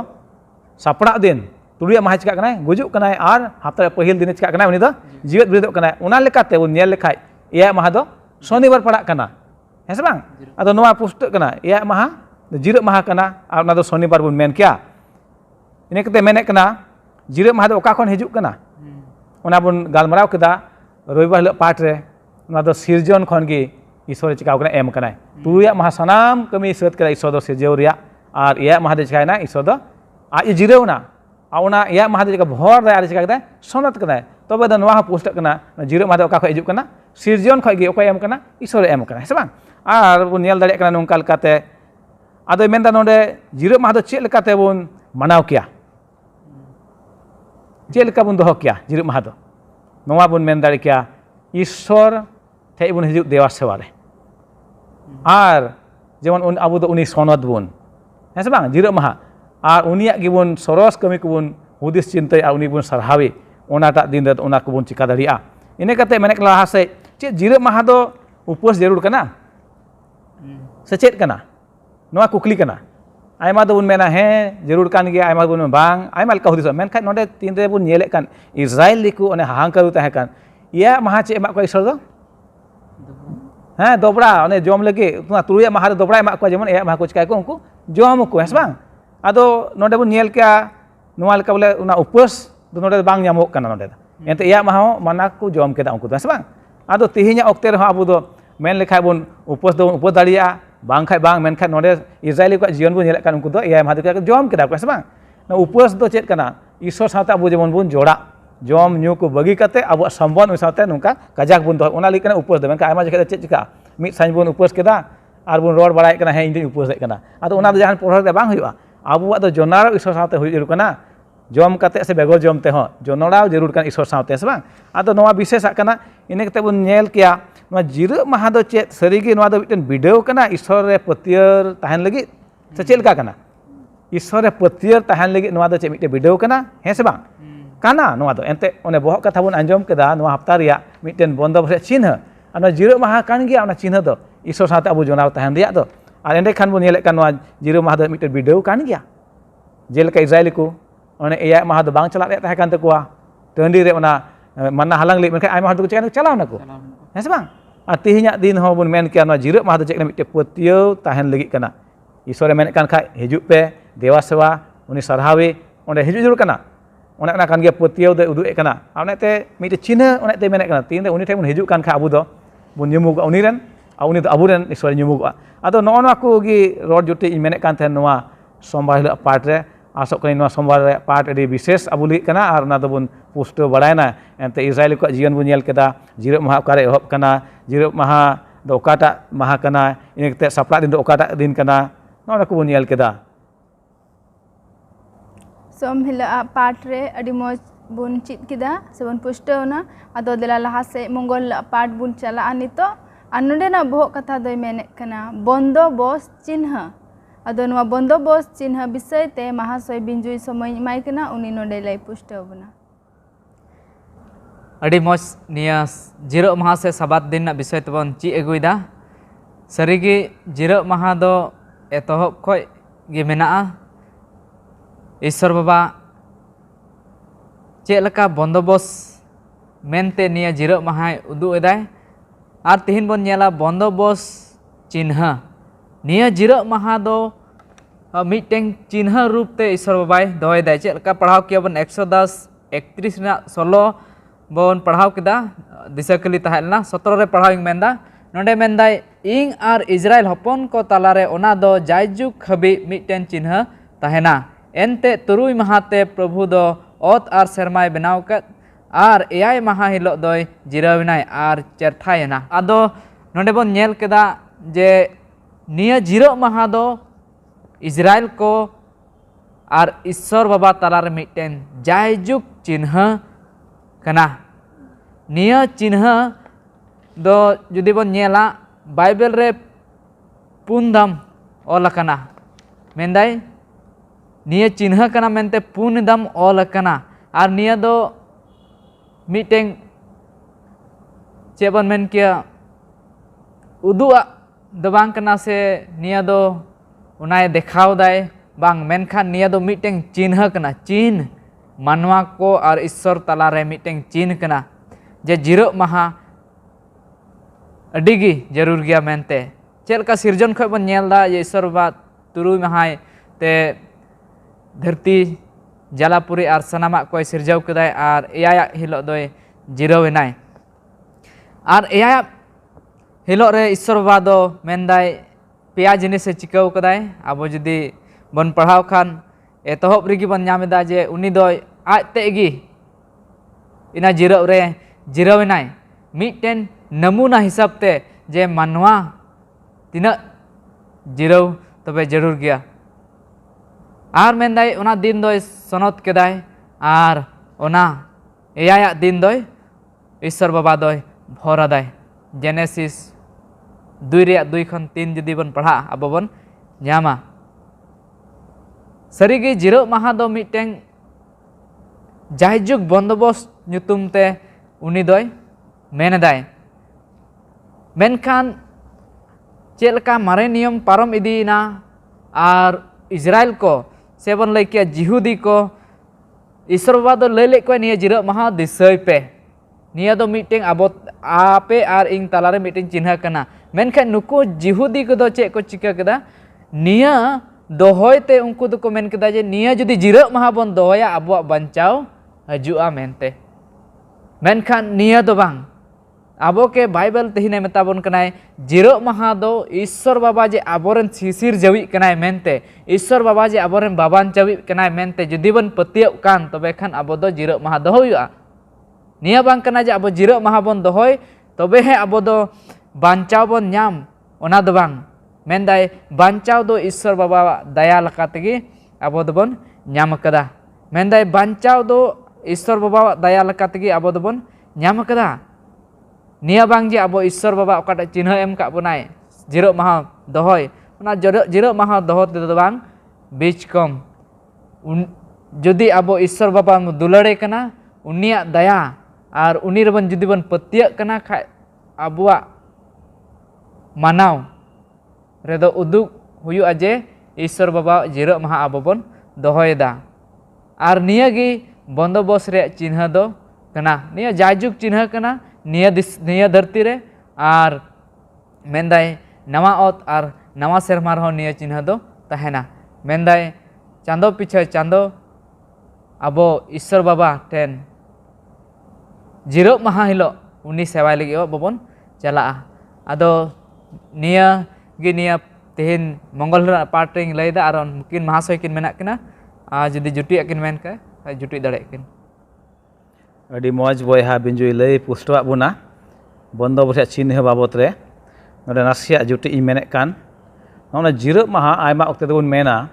सपड़ा दिन तुरुया माहा चिका कनाय गुजुक कनाय और हफ्ता पहिल दिन चिका कनाय उनी दो जीवित बिरुदोग कनाय ओना लेकाते बुन नेल लेखाय इया माहा दो शनिवार पड़ा कना हेसे बांग आदो नोवा पुष्ट कना इया माहा जिरग माहा कना और ओना दो शनिवार बुन मेन किया इने कते मेने कना जिरग माहा दो ओका खन हिजुक कना ओना बुन गालमाराव केदा रविवार हिलो पाठ रे ओना दो सिरजन खन गे ईश्वर चिकाव कना एम कनाय तुरुया माहा सनाम कमी सत करा ईश्वर दो सिरजेव रिया और इया माहा दो चिकायना ईश्वर दो आज जिरवना ओना इया माहा दो चिका भर रे आर चिका कदा सनत कनाय तबे दो नोवा पुष्ट कना जिरग माहा दो ओका ख हिजुक कना सिरजन खय गे ओका एम कना ईश्वर एम कना हेसे बांग आर बुन नेल दाड़े कना नोंका लेकाते आदो मेनदा नोडे जिरग माहा दो चेद लेकाते बुन मानाव किया चेक लेका बन दोहो किया जिरब माहा दो नोवा बन मेन दाड़े किया ईश्वर ठे बन हिजुग देवा सेवा रे आर जेमन आबो दो उनी सनद बन हें से बांग जिरब माहा आर उनिया गिबन सरस कमी कोबन हुदिस चिंताय आ उनी बन सरहावे ओनाटा दिन रे ओना कोबन चिका दाड़िया इने कते मेने लाहा से चे जिरब माहा दो उपवास जरूर कना से चेक कना नोवा कुकली कना आयमा दो बन मेना हें जरूर कान गया आयमा बन बांग आयमा लका हुदिस मेनखान नोडे तीन रे बन नेले कान इजराइल लिकु ओने हाहांकारू ताहे कान या माहा चे एमा को ईश्वर दो हाँ दोबड़ा ओने जम लगे तुना तुरुया माहा दोबड़ा एमा को जेमन ए माहा को चिकाय को उनको जम को हेस बांग आदो नोडे बन नेल क्या नोवा लका बोले उना उपवास दो नोडे बांग ᱧᱟᱢᱚᱜ ᱠᱟᱱᱟ ᱱᱚᱰᱮ एंते या माहा माना को जम केदा उनको हेस बांग आदो तिहिᱧᱟ ᱚᱠᱛᱮ ᱨᱮᱦᱚᱸ ᱟᱵᱚ ᱫᱚ मेन लेखाय बन उपवास दो उपवास दाड़िया बांग खाय बांग मेन खाय नोडे इजराइल को जीवन बन नेलक कान उनको दो या माहा दो जम केदा को हेस बांग उपवास दो चेत कना ईश्वर साथे अबो जेमन बन जोड़ा जम ᱧᱩ को बगी कते अब सम्बन्ध साथे नुका काजाक बन दो ओना लिक कना उपवास दो मेन आयमा जगह चेत चिका मिद साइन बन उपवास केदा आर बन रोड बाड़ाय कना हे इंदिन उपवास कना आदो ओना दो जहान पढ़ा दे बांग हुआ आबुआ दो जोनार ईश्वर साथे हुई जरूर कना जम कते से बेगर जम ते हो जोनोड़ाव जरूर कना ईश्वर साथे से बांग आदो नोवा विशेष कना इने कते बन नेल किया नोवा जिरब माहा दो चेत सरीगे नोवा दो मिटन बिडेव कना ईश्वर रे पतियर ताहन लगी से चेलका कना ईश्वर रे पतियर ताहन लगी नोवा दो चे मिटे बिडेव कना हे से बांग काना नोवा दो एंते ओने बहक कथा बन आंजम केदा नोवा हप्ता रिया मिटन बंदोबस्त चिन्ह आना जिरब माहा कान गया ओना चिन्ह दो ईश्वर साथे अबो जोनाव ताहन रिया दो आर एंडे खान बन नेले कान नोवा जिरब माहा दो मिटन बिडेव कान गया जेलका इजराइल को ओने एया माहा दो बांग चला रे ताहे कान तकुआ टंडी रे ओना मन्ना हालांग ले मेनखा आयमा हर दो चेक चलाव नako हें से बांग आ तिहिᱧा दिन हो बन मेन किया नोवा जिरब माहा दो चेक मिटे पतियव ताहन लगी कना ईश्वर मेन कान खाय हिजुग पे देवा सेवा उनी सरहावे ओंडे हिजुग जरूर कना ओने ओना कान गया पतियव दो उदुग कना ओनेते मिटे चिन्ह ओनेते मेने कना तीन रे उनी ठे बन हिजुग कान खा अबु दो बन ᱧᱩᱢᱩᱜᱟ उनी रेन आ उनी दो अबुरेन ईश्वर ᱧᱩᱢᱩᱜᱟ आदो नोना को गी रोड जुटे इन मेने कान थे नोवा सोमवार हिलो पार्ट रे आसोक कनी नोवा सोमवार रे पार्ट अडी विशेष अबु लगी कना आर ना दो बन पुष्टो बड़ायना एंते इजराइल को जीवन बन नेल केदा जिरब माहा कारे एहब कना जिरब माहा दो ओकाटा माहा कना इन कते सपड़ा दिन दो ओकाटा दिन कना नोना को बन नेल केदा सोम हिला पाठ रे अडी मोज बुन चित किदा से बन पुष्टवना आदो देला लहा से मंगल पाठ बुन चला अनितो अनुडे ना बोह कथा दोय मेने कना बंदोबस्त चिन्ह आदो नोवा बंदोबस्त चिन्ह विषय ते महाशय बिंजुई समय माय कना उनी नोडे लाई पुष्टवना अडी मोज निया जिरब माहा से साबात दिन ना विषय तबन ची एगुइदा सरीगे जिरब माहा दो एतोहब खय गे मेना ईश्वर बाबा चेलका बंदोबस्त मेनते निया जिरब माहाय उदु एदाय आर तिहिन बन नेला बंदोबस्त चिन्ह निया जिरब माहा दो मिटें चिन्ह रूप ते ईश्वर बाबाय दोय दाय चेलका पढ़ाव किया बन 110 31 ना 16 बन पढ़ाव किदा दिसकली ताहेलना 17 रे पढ़ाव इंग मेंदा नोडे मेंदाय इंग आर इजराइल हपन को तालारे ओना दो जायजुग हबी मिटें चिन्ह ताहेना एनते तुरुई माहाते प्रभु दो ओत आर सेरमाय बनाव कत आर एयाय माहा हिलो दोय जिरावनाय आर चेरथायना आदो नोडे बन नेल केदा जे निया जिरब माहा दो इजराइल को आर ईश्वर बाबा तालार मिटेन जायजुग चिन्ह कना निया चिन्ह दो जुदी बन नेला बाइबल रे पुनदम ओलकना मेंदाय निया चिन्ह कना मेनते पुनदम ओलकना आर निया दो मिटें चेबन मेन किया उदुआ दो बांग कना से निया दो उनाय देखाव दाय बांग मेनखान निया दो मिटें चिन्ह कना चिन्ह मानवा को और ईश्वर तालारे मिटें चिन्ह कना जे जिरब माहा अडिगी जरूर गया मेनते चेलका सिरजन खय बन नेलदा ये ईश्वर बाबा तुरुई माहाय ते धरती जलापुरी आर सनामा कोई सिरजाव कदाय आर एया हिलो दोय जिरावेनाय आर एया हिलो रे ईश्वर बाबा दो मेनदाय पेया जिनिस से चिकाव कदाय आबो जुदी बन पढ़ाव खान एतहब रिगी बन नामेदा जे उनी दोय आजतेगी इना जिराव रे जिरावेनाय मिटेन नमूना हिसाब ते जे मानवा तिना जिराव तबे जरूर गया आर मेनदाय उना दिन दोय सनत केदाय आर ona eyayak din doy Ishwar Baba doy bhor aday Genesis 2 ᱨᱮᱭᱟᱜ 2 ᱠᱷᱚᱱ 3 ᱡᱩᱫᱤ ᱵᱚᱱ ᱯᱟᱲᱦᱟᱜ ᱟᱵᱚ ᱵᱚᱱ ᱧᱟᱢᱟ ᱥᱟᱹᱨᱤᱜᱮ ᱡᱤᱨᱟᱹᱜ ᱢᱟᱦᱟ ᱫᱚ ᱢᱤᱫᱴᱮᱱ ᱡᱟᱭᱡᱩᱜᱽ ᱵᱚᱱᱫᱚᱵᱚᱥ ᱧᱩᱛᱩᱢ ᱛᱮ ᱩᱱᱤ ᱫᱚᱭ ᱢᱮᱱ ᱮᱫᱟᱭ ᱢᱮᱱᱠᱷᱟᱱ ᱪᱮᱫ ᱞᱮᱠᱟ ᱢᱟᱨᱮ ᱱᱤᱭᱚᱢ ᱯᱟᱨᱚᱢ ᱤᱫᱤᱭᱮᱱᱟ ᱟᱨ ᱤᱡᱽᱨᱟᱭᱮᱞ ᱠᱚ ᱥᱮ ᱵᱚᱱ ᱞᱟᱹᱭ ᱠᱮᱭᱟ ᱡᱤᱦᱩᱫᱤ ᱠᱚ ᱤᱥᱥᱚᱨ ᱵᱟᱵᱟ ᱫᱚ ᱞᱟᱹᱭ ᱞᱮᱫ ᱠᱚᱣᱟ ᱱᱤᱭᱟᱹ ᱡᱤᱨᱟᱹᱜ ᱢᱟᱦᱟ ᱫᱤᱥᱟᱹᱭ ᱯᱮ ᱱᱤᱭᱟᱹ ᱫᱚ ᱢᱤᱫᱴᱮᱱ ᱟᱯᱮ ᱟᱨ ᱤᱧ ᱛᱟᱞᱟᱨᱮ ᱢᱤᱫᱴᱮᱱ ᱪᱤᱱᱦᱟᱹ ᱠᱟᱱᱟ ᱢᱮᱱᱠᱷᱟᱱ ᱱᱩᱠᱩ ᱡᱤᱦᱩᱫᱤ ᱠᱚᱫᱚ ᱪᱮᱫ ko ᱪᱤᱠᱟᱹ ᱠᱮᱫᱟ ᱱᱤᱭᱟᱹ ᱫᱚᱦᱚᱭ ᱛᱮ ᱩᱱᱠᱩ ᱫᱚᱠᱚ ᱢᱮᱱ ᱠᱮᱫᱟ ᱡᱮ ᱱᱤᱭᱟᱹ ᱡᱩᱫᱤ ᱡᱤᱨᱟᱹᱜ ᱢᱟᱦᱟ ᱵᱚᱱ ᱫᱚᱦᱚᱭᱟ ᱟᱵᱚᱣᱟᱜ ᱵᱟᱧᱪᱟᱣ ᱦᱤᱡᱩᱜᱼᱟ ᱢᱮᱱᱛᱮ ᱢᱮᱱᱠᱷᱟन ᱱᱤᱭᱟᱹ ᱫᱚ ᱵᱟᱝ ᱟᱵᱚ ke बाइबल तेहिने मेता बोन कनाय जिरग माहा दो ईश्वर बाबा जे आबोरेन शिशिर जवी कनाय मेनते ईश्वर बाबा जे आबोरेन बाबान जवी कनाय मेनते जुदी बन पतियव कान तबे खान आबो दो जिरग माहा दो हुआ निया बांग कना जे आबो जिरग माहा बोन दोहय तबे हे आबो दो बांचाव बोन ᱧᱟᱢ ओना दो बांग मेनदाय बांचाव दो ईश्वर बाबा दया लका तेगे आबो दो बोन ᱧᱟᱢ कदा मेनदाय बांचाव दो ईश्वर बाबा दया लका तेगे आबो दो बोन ᱧᱟᱢ कदा निया बांग जे आबो ईश्वर बाबा ओकाटा चिन्ह एम का बनाय जिरग माहा दोहय ओना जिरग माहा दोह ते दो बांग बीच कम जुदी आबो ईश्वर बाबा दुलारे कना उनिया दया और उनी रबन जुदी बन पतिय कना खाय आबुआ मानाव रेदो उदुग हुयुआ जे ईश्वर बाबा जिरग माहा आबो बन दोहयदा और निया गी बंदोबस्त रे चिन्ह दो कना निया जायजुग चिन्ह कना निया धरती रे और मेनदाय नवा ओत और नवा सेरमा रहो निया चिन्ह दो तहेना मेनदाय चांदो पीछे चांदो आबो ईश्वर बाबा टेन जिरग माहा हिलो उनी सेवाय लगी बबन चला आदो निया गी निया तेहिन मंगल पार्ट रे लैदा और किन महाशय किन मेना किना जुदी जुटी किन मेन का जुटी दड़े किन ᱟᱹᱰᱤ ᱢᱚᱡᱽ ᱵᱚᱭᱦᱟ ᱵᱤᱧᱡᱩᱭ ᱞᱟᱹᱭ ᱯᱩᱥᱴᱟᱹᱣᱟᱜ ᱵᱚᱱᱟ ᱵᱚᱱᱫᱚᱵᱚᱥ ᱪᱤᱱᱦᱟᱹ ᱵᱟᱵᱚᱫ ᱨᱮ ᱱᱚᱰᱮ ᱱᱟᱥᱮᱭᱟᱜ ᱡᱩᱴᱤ ᱤᱧ ᱢᱮᱱᱮᱫ ᱠᱟᱱ ᱱᱚᱜᱼᱚᱭ ᱡᱤᱨᱟᱹᱜ ᱢᱟᱦᱟ ᱟᱭᱢᱟ ᱚᱠᱛᱮ ᱫᱚᱵᱚᱱ ᱢᱮᱱᱟ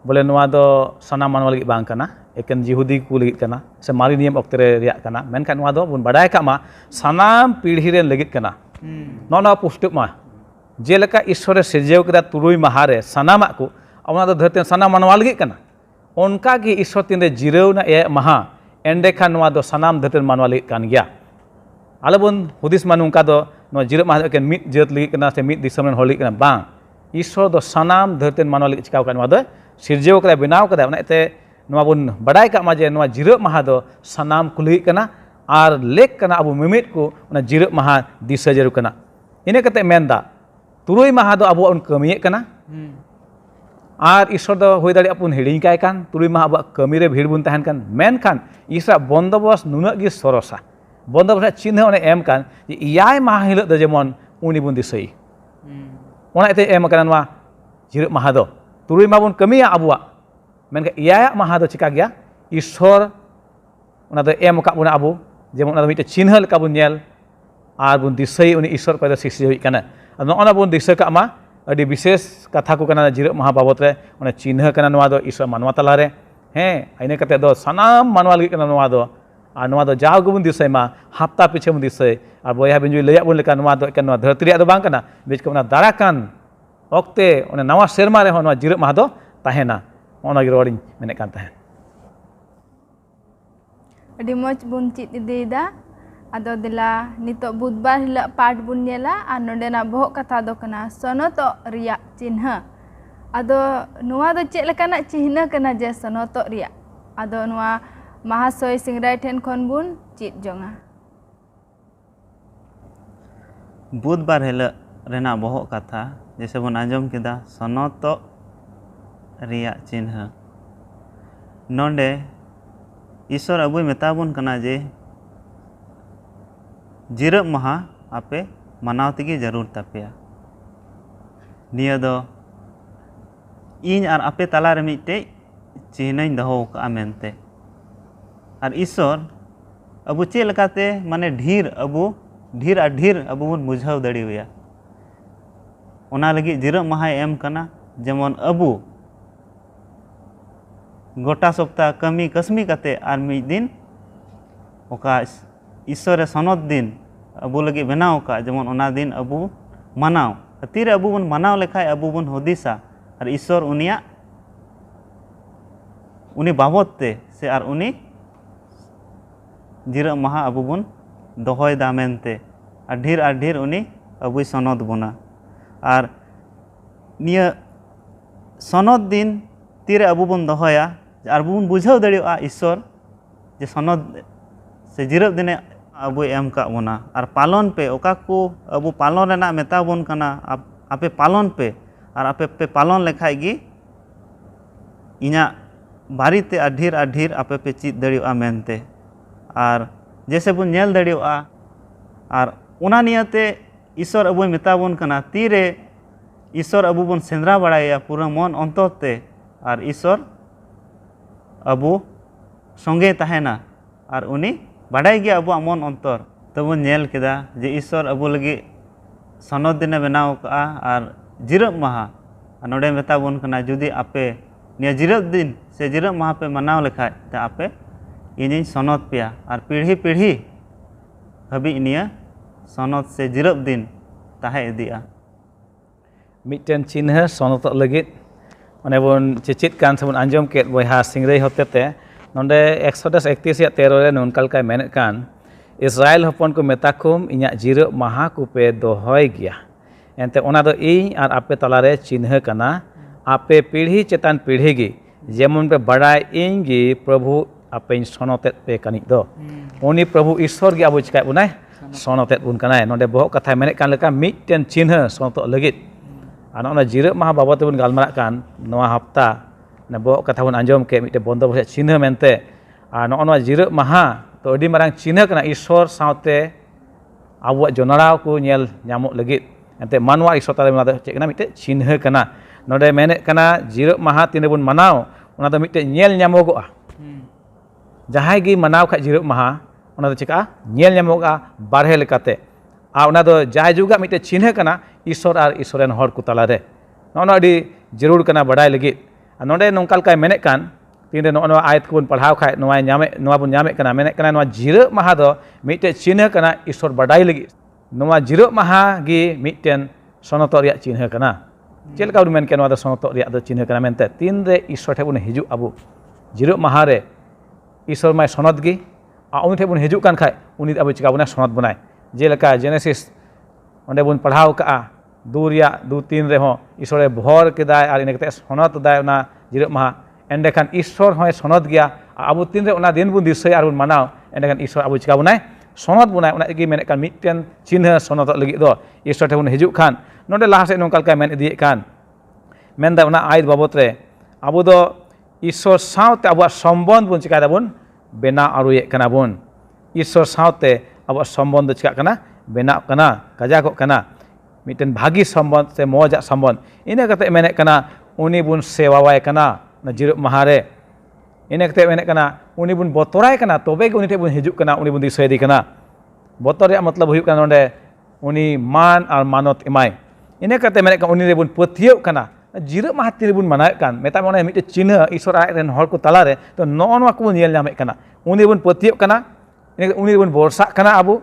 ᱵᱚᱞᱮ ᱱᱚᱣᱟ ᱫᱚ ᱥᱟᱱᱟᱢ ᱢᱟᱱᱣᱟ ᱞᱟᱹᱜᱤᱫ ᱵᱟᱝ ᱠᱟᱱᱟ ᱮᱠᱮᱱ ᱡᱤᱦᱩᱫᱤ ᱠᱚ ᱞᱟᱹᱜᱤᱫ ᱠᱟᱱᱟ ᱥᱮ ᱢᱟᱨᱮ ᱱᱤᱭᱚᱢ ᱚᱠᱛᱮ ᱨᱮᱭᱟᱜ ᱠᱟᱱᱟ ᱢᱮᱱᱠᱷᱟᱱ ᱱᱚᱣᱟ ᱫᱚ ᱵᱚᱱ ᱵᱟᱰᱟᱭ ᱠᱟᱜ ᱢᱟ ᱥᱟᱱᱟᱢ ᱯᱤᱲᱦᱤ ᱨᱮᱱ ᱞᱟᱹᱜᱤᱫ ᱠᱟᱱᱟ ᱱᱚᱣᱟ ᱯᱩᱥᱴᱟᱹᱜ ᱢᱟ ᱡᱮᱞᱮᱠᱟ ᱤᱥᱥᱚᱨᱮ ᱥᱤᱨᱡᱟᱹᱣ ᱠᱮᱫᱟ ᱛᱩᱨᱩᱭ ᱢᱟᱦᱟ ᱨᱮ ᱥᱟᱱᱟᱢᱟᱜ ᱠᱚ ᱚᱱᱟ ᱫᱚ ᱫᱷᱟᱹᱨᱛᱤ ᱥᱟᱱᱟम ᱢᱟᱱᱣᱟ ᱞᱟᱹᱜᱤᱫ ᱠᱟᱱᱟ ᱚᱱᱠᱟ ᱜᱮ ᱤᱥᱥᱚᱨ ᱛᱤᱱ ᱨᱮ ᱡᱤᱨᱟᱹᱣ ᱱᱟ ᱢᱟᱦᱟ एंडेखान नवा दो सानाम धरती मानवा लगित कान गया आले बोन हुदिस मान उनका दो नवा जिरग माहा एकेन मिद जात लगित कना से मिद दिसम रेन हर लगित कना बांग ईश्वर दो सानाम धरती मानवा लगित चिकाव कान नवा दो सिरजेव कदा बनाव कदा ओनाते नवा बोन बडाय का मा जे नवा जिरग माहा दो सानाम को लगित कना आर लेक कना अबु मिमित को ओना जिरग माहा दिसा जरु कना इने कते मेनदा तुरुय माहा दो अबु उन कमिये कना और ईश्वर दो हुई दाड़ी अपन हिड़ी काय कान तुरुय माहा अब कमी रे भीड़ बुन तहन कान मेन खान ईश्वर बंदोबस्त नुना गी सरसा बंदोबस्त चिन्ह ओने एम कान जे इयाय माहा हिलो दो जेमन उनी बुन दिसई ओना एते एम कान नवा जिरग माहा दो तुरुय मा बुन कमिया अबुआ मेन इयाय माहा दो चिका गया ईश्वर ओना दो एम का बुन अबु जेमन ओना मिटे चिन्ह लेका बुन नेल आर बुन दिसई उनी ईश्वर को शिष्य हुई काना नोना बुन दिसै का मा अभी विशेष कथा को जिरग माहा बाबद रे चिन्ह ईश्वर मानवा तलारे हें इन कते दो सानाम मानवा लगी नवा दो और नवा दो जाओ गुबुन दिसय मा हफ्ता पीछे बन दिसय और बया बिंजुई लैया बन लेका नवा दो एकेन नवा धरती रे दो बांग कना बीच को दाड़ा कान ओक्ते नवा सेरमा रे नवा जिरग माहा दो ताहेना ओना गे रोडिंग मेने कान ताहेन अडी मज बुन चित इदीदा आदो दिला नितो बुधवार हिला पाठ बुन नेला आ नोडेना बहक कथा दो कना सनतो रिया चिन्ह आदो नुआ दो चेक लेकाना चिन्ह कना जे सनतो रिया आदो नुआ महाशय सिंगराय ठेन खन बुन चित जोंगा बुधवार हिला रेना बहक कथा जैसे बन आंजम केदा सनतो रिया चिन्ह नोंडे ईश्वर अबुय मेता बुन कना जे जिरग माहा आपे मनाव तेगी जरूर तापेया निया दो इन और आपे तला रे मिटे चिन्ह दहो का मेनते और ईश्वर अबु चे लकाते माने ढीर अबु अबु बन बुझाव दड़िया ओना लगी जिरग माहा एम कना जेमन अबु गोटा सप्ताह कमी कसमी कते आर मिद दिन ओका ईश्वरे सनद दिन अबू लगे बनाव का जेमन ओना दिन अबू मानाव तीरे अबू बन मानाव लेखाय अबू बन हदिसा और ईश्वर उनी बाबद ते से आर उनी जिरग माहा अबू बन दोहयदा मेनते आर ढेर उनी अबू सनद बोना और निया सनद दिन तीरे अबू बन दोहया और बन बुझाव दाड़ेया ईश्वर जे सनद से जिरग दिने अबू एम का बोना और पालन पे ओका को अबू पालन रेना मेता बोन कना आपे पालन पे और आपे पे पालन लेखाय गी इना बारीते ढेर आपे पे चीज दाड़ेया मेनते और जैसे बन नेल दाड़ेया और ओना नियाते ईश्वर अबू मेता बोन कना तीरे ईश्वर अबू बन सेंद्रा बड़ाया पूरा मन अंतरते और ईश्वर अबू संगे तहेना और उनी बाड़ाय गया अबू मन अंतर तो बन नेल केदा जे ईश्वर अबू लगे सनद दिने बनाव का और जिरग माहा नोडे मेता बोन कना जुदी आपे निया जिरग दिन से जिरग माहा पे मनाव लेखाय ते आपे इनी सनद पेया और पीढ़ी हबी निया सनद से जिरग दिन ताहे इदिया मिटन चिन्ह सनद लगित ओने बोन चेचित कान से बोन आंजम केत बयहा सिंगरई होतेते नोंडे एक्सोडस 31:13 रे नोनकालकाय मेनेत कान इस्राएल हपन को मेताकुम इᱧᱟ जिरग माहा को पे दोहय गया एनते ओना दो इन और आपे तलारे चिन्ह कना आपे पीढ़ी चेतान पीढ़ी गी जेमन पे बड़ाय इन गी प्रभु आपे सनतेत पे कनिक दो उनी प्रभु ईश्वर गी आबो चिकाय बुनाय सनतेत बुन कनाय नोंडे बहक कथा मेनेत कान लेका मिटन चिन्ह सनत लगित और ओना जिरग माहा बाबत बन गालमारा कान नोआ हप्ता ने बहक कथा बन आंजम के मिटे बंदोबस्त चिन्ह मेनते और नोआ जिरग माहा तो अडी मारांग चिन्ह कना ईश्वर सावते आबो जोनाराव को नेल ᱧᱟᱢᱚᱜ लगित एनते मानवा ईश्वर ताले मना चेक कना मिटे चिन्ह कना नोडे मेने कना जिरग माहा तिने बन मनाव ओना दो मिटे नेल ᱧᱟᱢᱚᱜᱚᱜᱼᱟ जहाय गी मनाव खा जिरग माहा ओना दो चिका नेल ᱧᱟᱢᱚᱜᱼᱟ बारहे लेकाते आ ओना दो जाय जुगा मिटे चिन्ह कना ईश्वर और ईश्वरन हर को तालारे नोना अडी जरूर कना बडाय लगित नोडे नोंकालकाय मेने कान तीन नोआ आयत को बन पढ़ाव खाय नोआ बन ᱧᱟᱢᱮ कना मेने कना नोआ जिरग माहा दो मिटे चिन्ह कना ईश्वर बडाय लगित नोआ जिरग माहा गी मिटेन सनत रिया चिन्ह कना चेलका उन मेन के नोआ दो सनत रिया दो चिन्ह कना मेनते तीन रे ईश्वर ठे बन हिजु अबु जिरग माहा रे ईश्वर माय सनत गी आ उनि ठे बन हिजु कान खाय उनि अबु चिका बना सनत बनाय जेलका जेनेसिस ओंडे बन पढ़ाव का 2:3 रे हो ईश्वरे भर केदाय और इने कते सनत दाय ना जिरग माहा एंडेखान ईश्वर होय सनद गया आबो तीन रे ओना दिन बुन दिसय आर बुन मानाव एंडेखान ईश्वर आबो चिका बुनाय सनद बुनाय ओना इगी मेने कान मिटन चिन्ह सनद लगी दो ईश्वर ठे बुन हिजु खान नोडे लाहा से नोंकालका मेन इदिए कान मेन दा ओना आयत बाबत रे आबो दो ईश्वर सावते आबो सम्बन्ध बुन चिका दाबुन बेना आरुये कना बुन ईश्वर सावते आबो सम्बन्ध चिका कना बेना कना काजाको कना मिटन भागी सम्बन्ध से मौजा सम्बन्ध इने कते मेने कना उनी बुन सेवावाय कना जिरग माहा रे इने कते मेने कना उनी बुन बतराय कना तबे गे उनी ठे बुन हिजु कना उनी बुन दिसयदी कना बतर रे मतलब हुयु कना नोंडे उनी मान और मानत इमाय इने कते मेने कना उनी रे बुन पथियौ कना जिरग माहा तिरे बुन मनाय कान मेता मने मिटे चिन्ह ईश्वर आय रेन हर को तालारे तो नोआ को नेल ᱧᱟᱢᱮ कना उनी बुन पथियौ कना उनी बुन बरसा कना आबो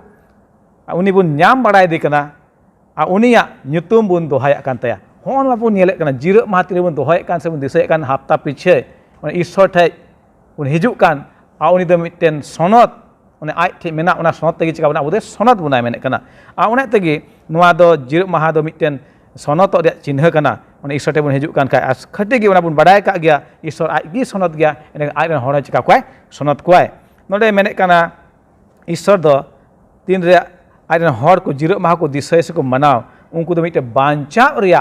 उनी बुन ᱧᱟᱢ बाड़ाय दे कना आ उनिया nyutum बुन दोहाया कान ताया होन बाबू नेले कना जिरग माहा तिरे बुन दोहय कान से बुन दिसय कान हप्ता पिछे माने ईश्वर ठे बुन हिजु कान आ उनी दो मिटेन सनद माने आय ठे मेना ओना सनद तेगे चिका बना उदे सनद बुनाय मेने कना आ ओना तेगे नोआ दो जिरग माहा दो मिटेन सनद रे चिन्ह कना माने ईश्वर ठे बुन हिजु कान खाय आस खटे गे ओना बुन बाडाय का गया ईश्वर आय गी सनद गया एने आय रेन हर चिका कोय सनद कोय नोडे मेने कना ईश्वर दो तीन रे आय रेन हर को जिरग माहा को दिसय से को मनाव उनको दो मिटे बांचा रिया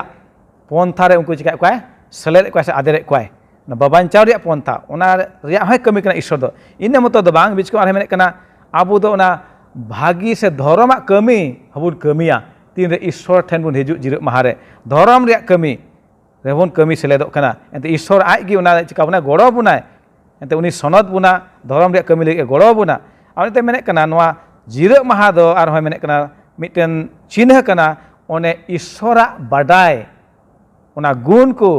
पंथा रे उनको चिका कोय सेलेद कोय से आदेरे कोय ना बाबांचाव रिया पंथा ओना रिया होय कमी कना ईश्वर दो इने मतो दो बांग बिच को आरे मेने कना आबो दो ओना भागी से धर्म कमी हबुन कमिया तीन रे ईश्वर ठेन बुन हिजु जिरग माहा रे धर्म रिया कमी रेबुन कमी सेलेद कना एते ईश्वर आय गी ओना चिका बुना गड़ो बुनाय एते उनी सनद बुना धर्म रिया कमी लगे गड़ो बुना आते मेने कना नोआ जिरग माहा दो आर होय मेने कना मिटेन चिन्ह कना ओने ईश्वरा बाडाय ओना गुण को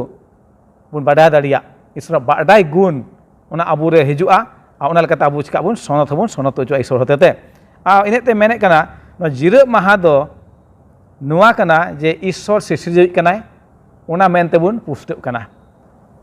बुन बाडाय दाड़िया ईश्वर बाडाय गुण ᱚᱱᱟ ᱟᱵᱚ ᱨᱮ ᱦᱤᱡᱩᱜᱼᱟ ᱟᱨ ᱚᱱᱟ ᱞᱮᱠᱟᱛᱮ ᱟᱵᱚ ᱪᱤᱠᱟᱹ ᱵᱚᱱ ᱥᱚᱱᱚᱛ ᱦᱚᱸᱵᱚᱱ ᱥᱚᱱᱚᱛ ᱦᱚᱪᱚᱜᱼᱟ ᱤᱥᱚᱨ ᱦᱚᱛᱮᱛᱮ ᱟᱨ ᱤᱱᱟᱹᱜ ᱛᱮ ᱢᱮᱱᱮᱫ ᱠᱟᱱᱟ ᱱᱚᱣᱟ ᱡᱤᱨᱟᱹᱜ ᱢᱟᱦᱟ ᱫᱚ ᱱᱚᱣᱟ ᱠᱟᱱᱟ ᱡᱮ ᱤᱥᱚᱨ ᱥᱤᱥᱤᱨᱡᱟᱹᱣᱤᱡ ᱠᱟᱱᱟᱭ ᱚᱱᱟ ᱢᱮᱱᱛᱮᱵᱚᱱ ᱯᱩᱥᱴᱟᱹᱜ ᱠᱟᱱᱟ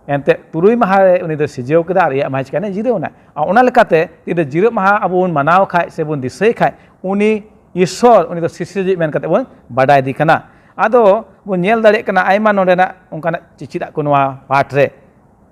ᱮᱱᱛᱮᱫ ᱛᱩᱨᱩᱭ ᱢᱟᱦᱟ ᱨᱮ ᱩᱱᱤ ᱫᱚ ᱥᱤᱨᱡᱟᱹᱣ ᱠᱮᱫᱟ ᱟᱨ ᱮᱭᱟᱜ ᱢᱟᱦᱟ ᱪᱤᱠᱟᱹᱭᱱᱟ ᱡᱤᱨᱟᱹᱣᱱᱟ ᱟᱨ ᱚᱱᱟ ᱞᱮᱠᱟᱛᱮ ᱛᱤᱱᱟᱹ ᱡᱤᱨᱟᱹᱜ ᱢᱟᱦᱟ ᱟᱵᱚ ᱵᱚᱱ ᱢᱟᱱᱟᱣ ᱠᱷᱟᱡ ᱥᱮ ᱵᱚᱱ ᱫᱤᱥᱟᱹᱭ ᱠᱷᱟᱡ ᱩᱱᱤ ᱤᱥᱚᱨ ᱩᱱᱤ ᱫᱚ ᱥᱤᱥᱤᱨᱡᱟᱹᱣᱤᱡ ᱢᱮᱱ ᱠᱟᱛᱮ ᱵᱚᱱ ᱵᱟᱰᱟᱭ ᱤᱫᱤ ᱠᱟᱱᱟ ᱟᱫᱚ ᱵᱚᱱ ᱧᱮᱞ ᱫᱟᱲᱮᱭᱟᱜ ᱠᱟᱱᱟ ᱟᱭᱢᱟ ᱱᱚᱰᱮᱱᱟᱜ ᱚᱱᱠᱟᱱᱟᱜ ᱪᱤᱪᱤᱫᱟᱜ ᱠᱚ ᱱᱚᱣᱟ ᱯᱟᱴ ᱨᱮ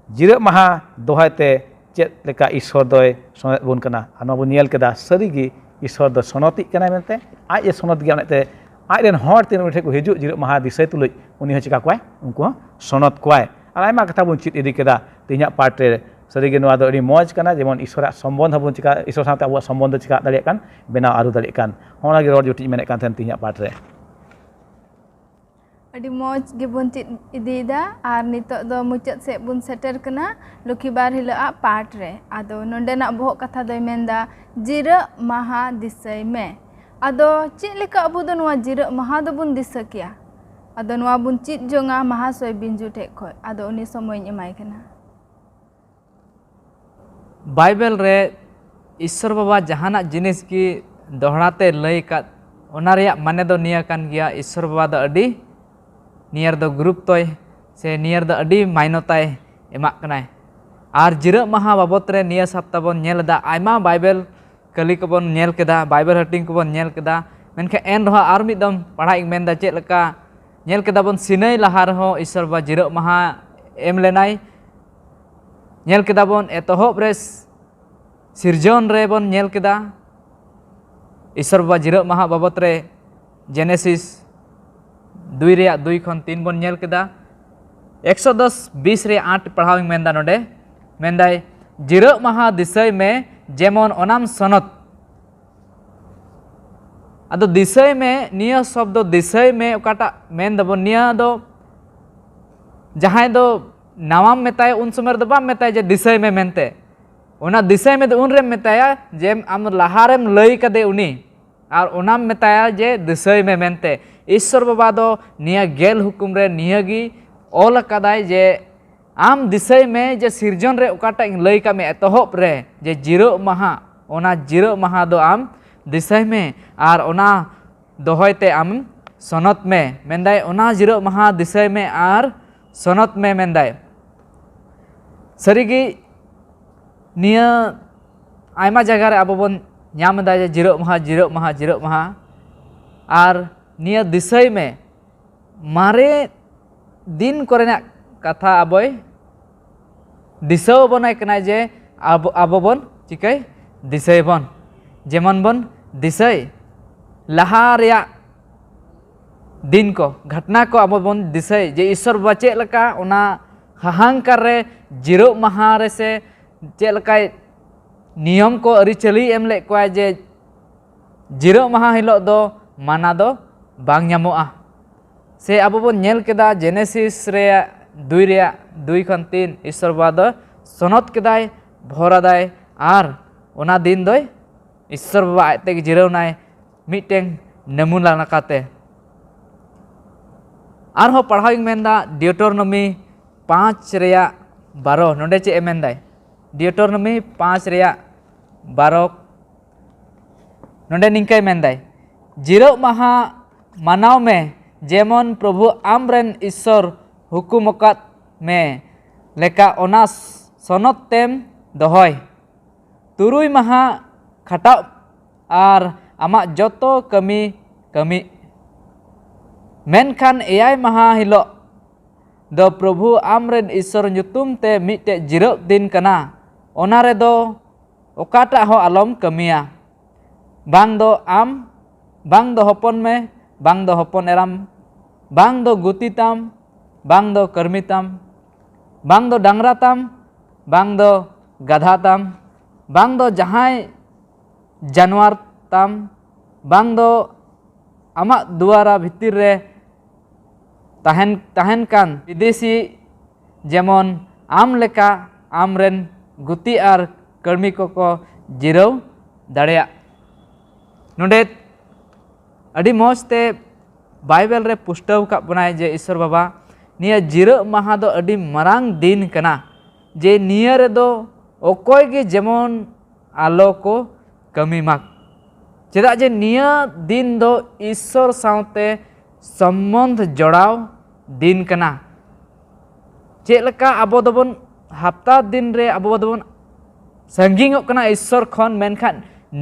ᱡᱤᱨᱟᱹᱜ ᱢᱟᱦᱟ ᱫᱚᱦᱚᱭᱛᱮ ᱪᱮᱫ ᱞᱮᱠᱟ ᱤᱥᱚᱨ ᱫᱚᱭ ᱥᱚᱱᱚᱛ ᱵᱚᱱ ᱠᱟᱱᱟ ᱟᱨ ᱱᱚᱣᱟ ᱵᱚᱱ ᱧᱮᱞ ᱠᱮᱫᱟ ᱥᱟᱹᱨᱤᱜᱮ ᱤᱥᱚᱨ ᱫᱚ ᱥᱚᱱᱚᱛᱤᱜ ᱠᱟᱱᱟᱭ ᱢᱮᱱᱛᱮ ᱟᱡ ᱮ ᱥᱚᱱᱚᱛ ᱜᱮᱭᱟ ᱚᱱᱟᱛᱮ ᱟᱡ ᱨᱮᱱ ᱦᱚᱲ ᱛᱤᱱ ᱩᱱᱤ ᱴᱷᱮᱱ ᱠᱚ ᱦᱤᱡᱩᱜ ᱡᱤᱨᱟᱹᱜ ᱢᱟᱦᱟ ᱫᱤᱥᱟᱹᱭ ᱛᱩᱞᱩᱡ ᱩᱱᱤ ᱦᱚᱸ ᱪᱤᱠᱟ ᱠᱚᱣᱟᱭ ᱩᱱᱠᱩ ᱦᱚᱸ ᱥᱚᱱᱚᱛ ᱠᱚᱣᱟᱭ ᱟᱨ ᱟᱭᱢᱟ ᱠᱟᱛᱷᱟ ᱵᱚᱱ ᱪᱮᱫ ᱤᱫᱤ ᱠᱮᱫᱟ ᱛᱮᱦᱮᱧᱟᱜ ᱯᱟᱴ ᱨᱮ ᱥᱟᱹᱨᱤᱜᱮ ᱱᱚᱣᱟ ᱫᱚ ᱟᱹᱰᱤ ᱢᱚᱡᱽ ᱠᱟᱱᱟ ᱡᱮᱢᱚᱱ ᱤᱥᱚᱨᱟᱜ ᱥᱚᱢᱵᱚᱱᱫᱷ ᱦᱚᱸᱵᱚᱱ ᱪᱤᱠᱟ ᱤᱥᱚᱨ ᱥᱟᱶᱛᱮ ᱟᱵᱚᱣᱟᱜ ᱥᱚᱢᱵᱚᱱᱫᱷ ᱪᱤᱠᱟ ᱫᱟᱲᱮᱭᱟᱜ ᱠᱟᱱ ᱵᱮᱱᱟᱣ ᱟᱹᱨᱩ ᱫᱟᱲᱮᱭᱟᱜ ᱠᱟᱱ ᱚᱱᱟᱜᱮ ᱨᱚᱲ ᱡᱩᱴᱤᱡ ᱢᱮᱱᱮᱫ ᱠᱟᱱ ᱛᱟᱦᱮᱱ ᱛᱮᱦᱮᱧᱟᱜ ᱯᱟᱴ ᱨᱮ ᱟᱹᱰᱤ ᱢᱚᱡᱽ ᱜᱮᱵᱚᱱ ᱪᱮᱫ ᱤᱫᱤᱭᱮᱫᱟ ᱟᱨ ᱱᱤᱛᱚᱜ ᱫᱚ ᱢᱩᱪᱟᱹᱫ ᱥᱮᱫ ᱵᱚᱱ ᱥᱮᱴᱮᱨ ᱠᱟᱱᱟ ᱞᱚᱠᱠᱷᱤ ᱵᱟᱨ ᱦᱤᱞᱳᱜᱼᱟᱜ ᱯᱟᱴ ᱨᱮ ᱟᱫᱚ ᱱᱚᱰᱮᱱᱟᱜ ᱵᱚᱦᱚᱜ ᱠᱟᱛᱷᱟ ᱫᱚᱭ ᱢᱮᱱᱫᱟ ᱡᱤᱨᱟᱹᱜ ᱢᱟᱦᱟ ᱫᱤᱥᱟᱹᱭ ᱢᱮ ᱟᱫᱚ ᱪᱮᱫ ᱞᱮᱠᱟ ᱟᱵᱚ ᱫᱚ ᱱᱚᱣᱟ ᱡᱤᱨᱟᱹᱜ ᱢᱟᱦᱟ ᱫᱚᱵᱚᱱ ᱫᱤᱥᱟᱹ ᱠᱮᱭᱟ ᱟᱫᱚ ᱱᱚᱣᱟ ᱵᱚᱱ ᱪᱮᱫ ᱡᱚᱝᱟ ᱢᱟᱦᱟᱥᱚᱭ ᱵᱤᱧᱡᱩ ᱴᱷᱮᱡ ᱠᱷᱚᱡ ᱟᱫᱚ ᱩᱱᱤ ᱥᱚᱢᱚᱭᱤᱧ ᱮᱢᱟᱭ ᱠᱟᱱᱟ बाइबल रे ईश्वर बाबा जहाना जिनिस की दोहराते लय का ओना रेया माने दो निया कान गया ईश्वर बाबा दो अडी नियर दो ग्रुप तोय से नियर दो अडी माइनोताय एमा कनाय आर जिरग माहा बाबत रे निया सप्ताह बोन नेल दा आयमा बाइबल कली को बोन नेल केदा बाइबल हटिंग को बोन नेल केदा मेनखे एन रहा आर मिदम पढ़ाई मेन दा चेक लका नेल केदा बोन सिनै लहा रहो ईश्वर बाबा जिरग माहा एम लेनाय नेल केदा बोन एतोहब रे सिरजन रे बोन नेल केदा ईश्वर बाबा जिरग माहा बाबत रे जेनेसिस 2 रे 2 खन 3 बोन नेल केदा 110 20 रे 8 पढ़ाव मेनदा नोडे मेनदाय जिरग माहा दिसय में जेमन ओनाम सनत अदो दिसय में निया शब्द दिसय में ओकाटा मेन दबो निया दो जहां दो नावाम मेताय उन समय दो बाम मेताय जे दिसय में मेनते ओना दिसय में दो उन रे मेताया जेम आम लहारेम लय कदे उनी और ओनाम मेताया जे दिसय में मेनते ईश्वर बाबा दो निया गेल हुकुम रे नियागी ऑल कदाय जे आम दिसय में जे सिरजन रे ओकाटा लय का में एतोहब रे जे जिरग माहा ओना जिरग माहा दो आम दिसय में और ओना दोहयते आम सनत में मेनदाय ओना जिरग माहा दिसय में और सनत में मेनदाय सरीगी निया आयमा जगह रे आबो बोन ᱧᱟᱢ ᱮᱫᱟ ᱡᱮ ᱡᱤᱨᱟᱹᱜ ᱢᱟᱦᱟ ᱟᱨ ᱱᱤᱭᱟᱹ ᱫᱤᱥᱟᱹᱭ ᱢᱮ ᱢᱟᱨᱮ ᱫᱤᱱ ᱠᱚᱨᱮᱱᱟᱜ ᱠᱟᱛᱷᱟ ᱟᱵᱚᱭ ᱫᱤᱥᱟᱹᱣ ᱵᱚᱱᱟᱭ ᱠᱟᱱᱟ ᱡᱮ ᱟᱵᱚ ᱵᱚᱱ ᱪᱤᱠᱟᱹᱭ ᱫᱤᱥᱟᱹᱭ ᱵᱚᱱ ᱡᱮᱢᱚᱱ ᱵᱚᱱ ᱫᱤᱥᱟᱹᱭ ᱞᱟᱦᱟ ᱨᱮᱭᱟᱜ दिन को घटना को अब बन दिसय जे ईश्वर बाबा चेक लका ओना हाहांकार रे जिरग माहा रे से चेक लका नियम को अरिचली एम ले को जे जिरग माहा हिलो दो माना दो बांग ᱧᱟᱢᱚᱜᱼᱟ से अब बन नेल केदा जेनेसिस रे 2 खन 3 ईश्वर बाबा दो सनत केदाय भोरादाय आर ओना दिन दोय ईश्वर बाबा आते जिरव नाय मिटेंग नमूना लकाते आरहो पढ़ाई मेनदा डियोटोरनमी 5 रेया 12 नोडे चे मेनदाय डियोटोरनमी 5 रेया 12 नोडे निंकाय मेनदाय जिरग माहा मानाव में जेमन प्रभु आमरेन ईश्वर हुकुमकात में लेका ओना सनत तेम दोहय तुरुय माहा खटाव आर आमा जतो कमी मेनखान एयाय माहा हिलो दो प्रभु आमरेन ईश्वर nyutum ते मिटे जिरग दिन कना ओना रे दो ओकाटा हो आलम कमिया बांग दो आम बांग दो हपन में बांग दो हपन एराम बांग दो गुतिताम बांग दो कर्मिताम बांग दो डांगराताम बांग दो गाधाताम बांग दो जहाय जानवर ताम बांग दो आमा दुआरा भितर रे ताहन कान विदेशी जेमन आम लेका आमरेन गुती आर कर्मी को जिरव दाड़ेया नोडे अड़ी मौजते बाइबल रे पुष्टव का बनाए जे ईश्वर बाबा निया जिरग माहा दो अड़ी मरांग दिन कना जे निया रे दो अकोय गे जेमन आलो को कमी माक चेदा जे निया दिन दो ईश्वर सावते संबंध जोड़ाव दिन कना चेलका आबो दोबन हफ्ता दिन रे आबो दोबन संगिंग कना ईश्वर खन मेनखान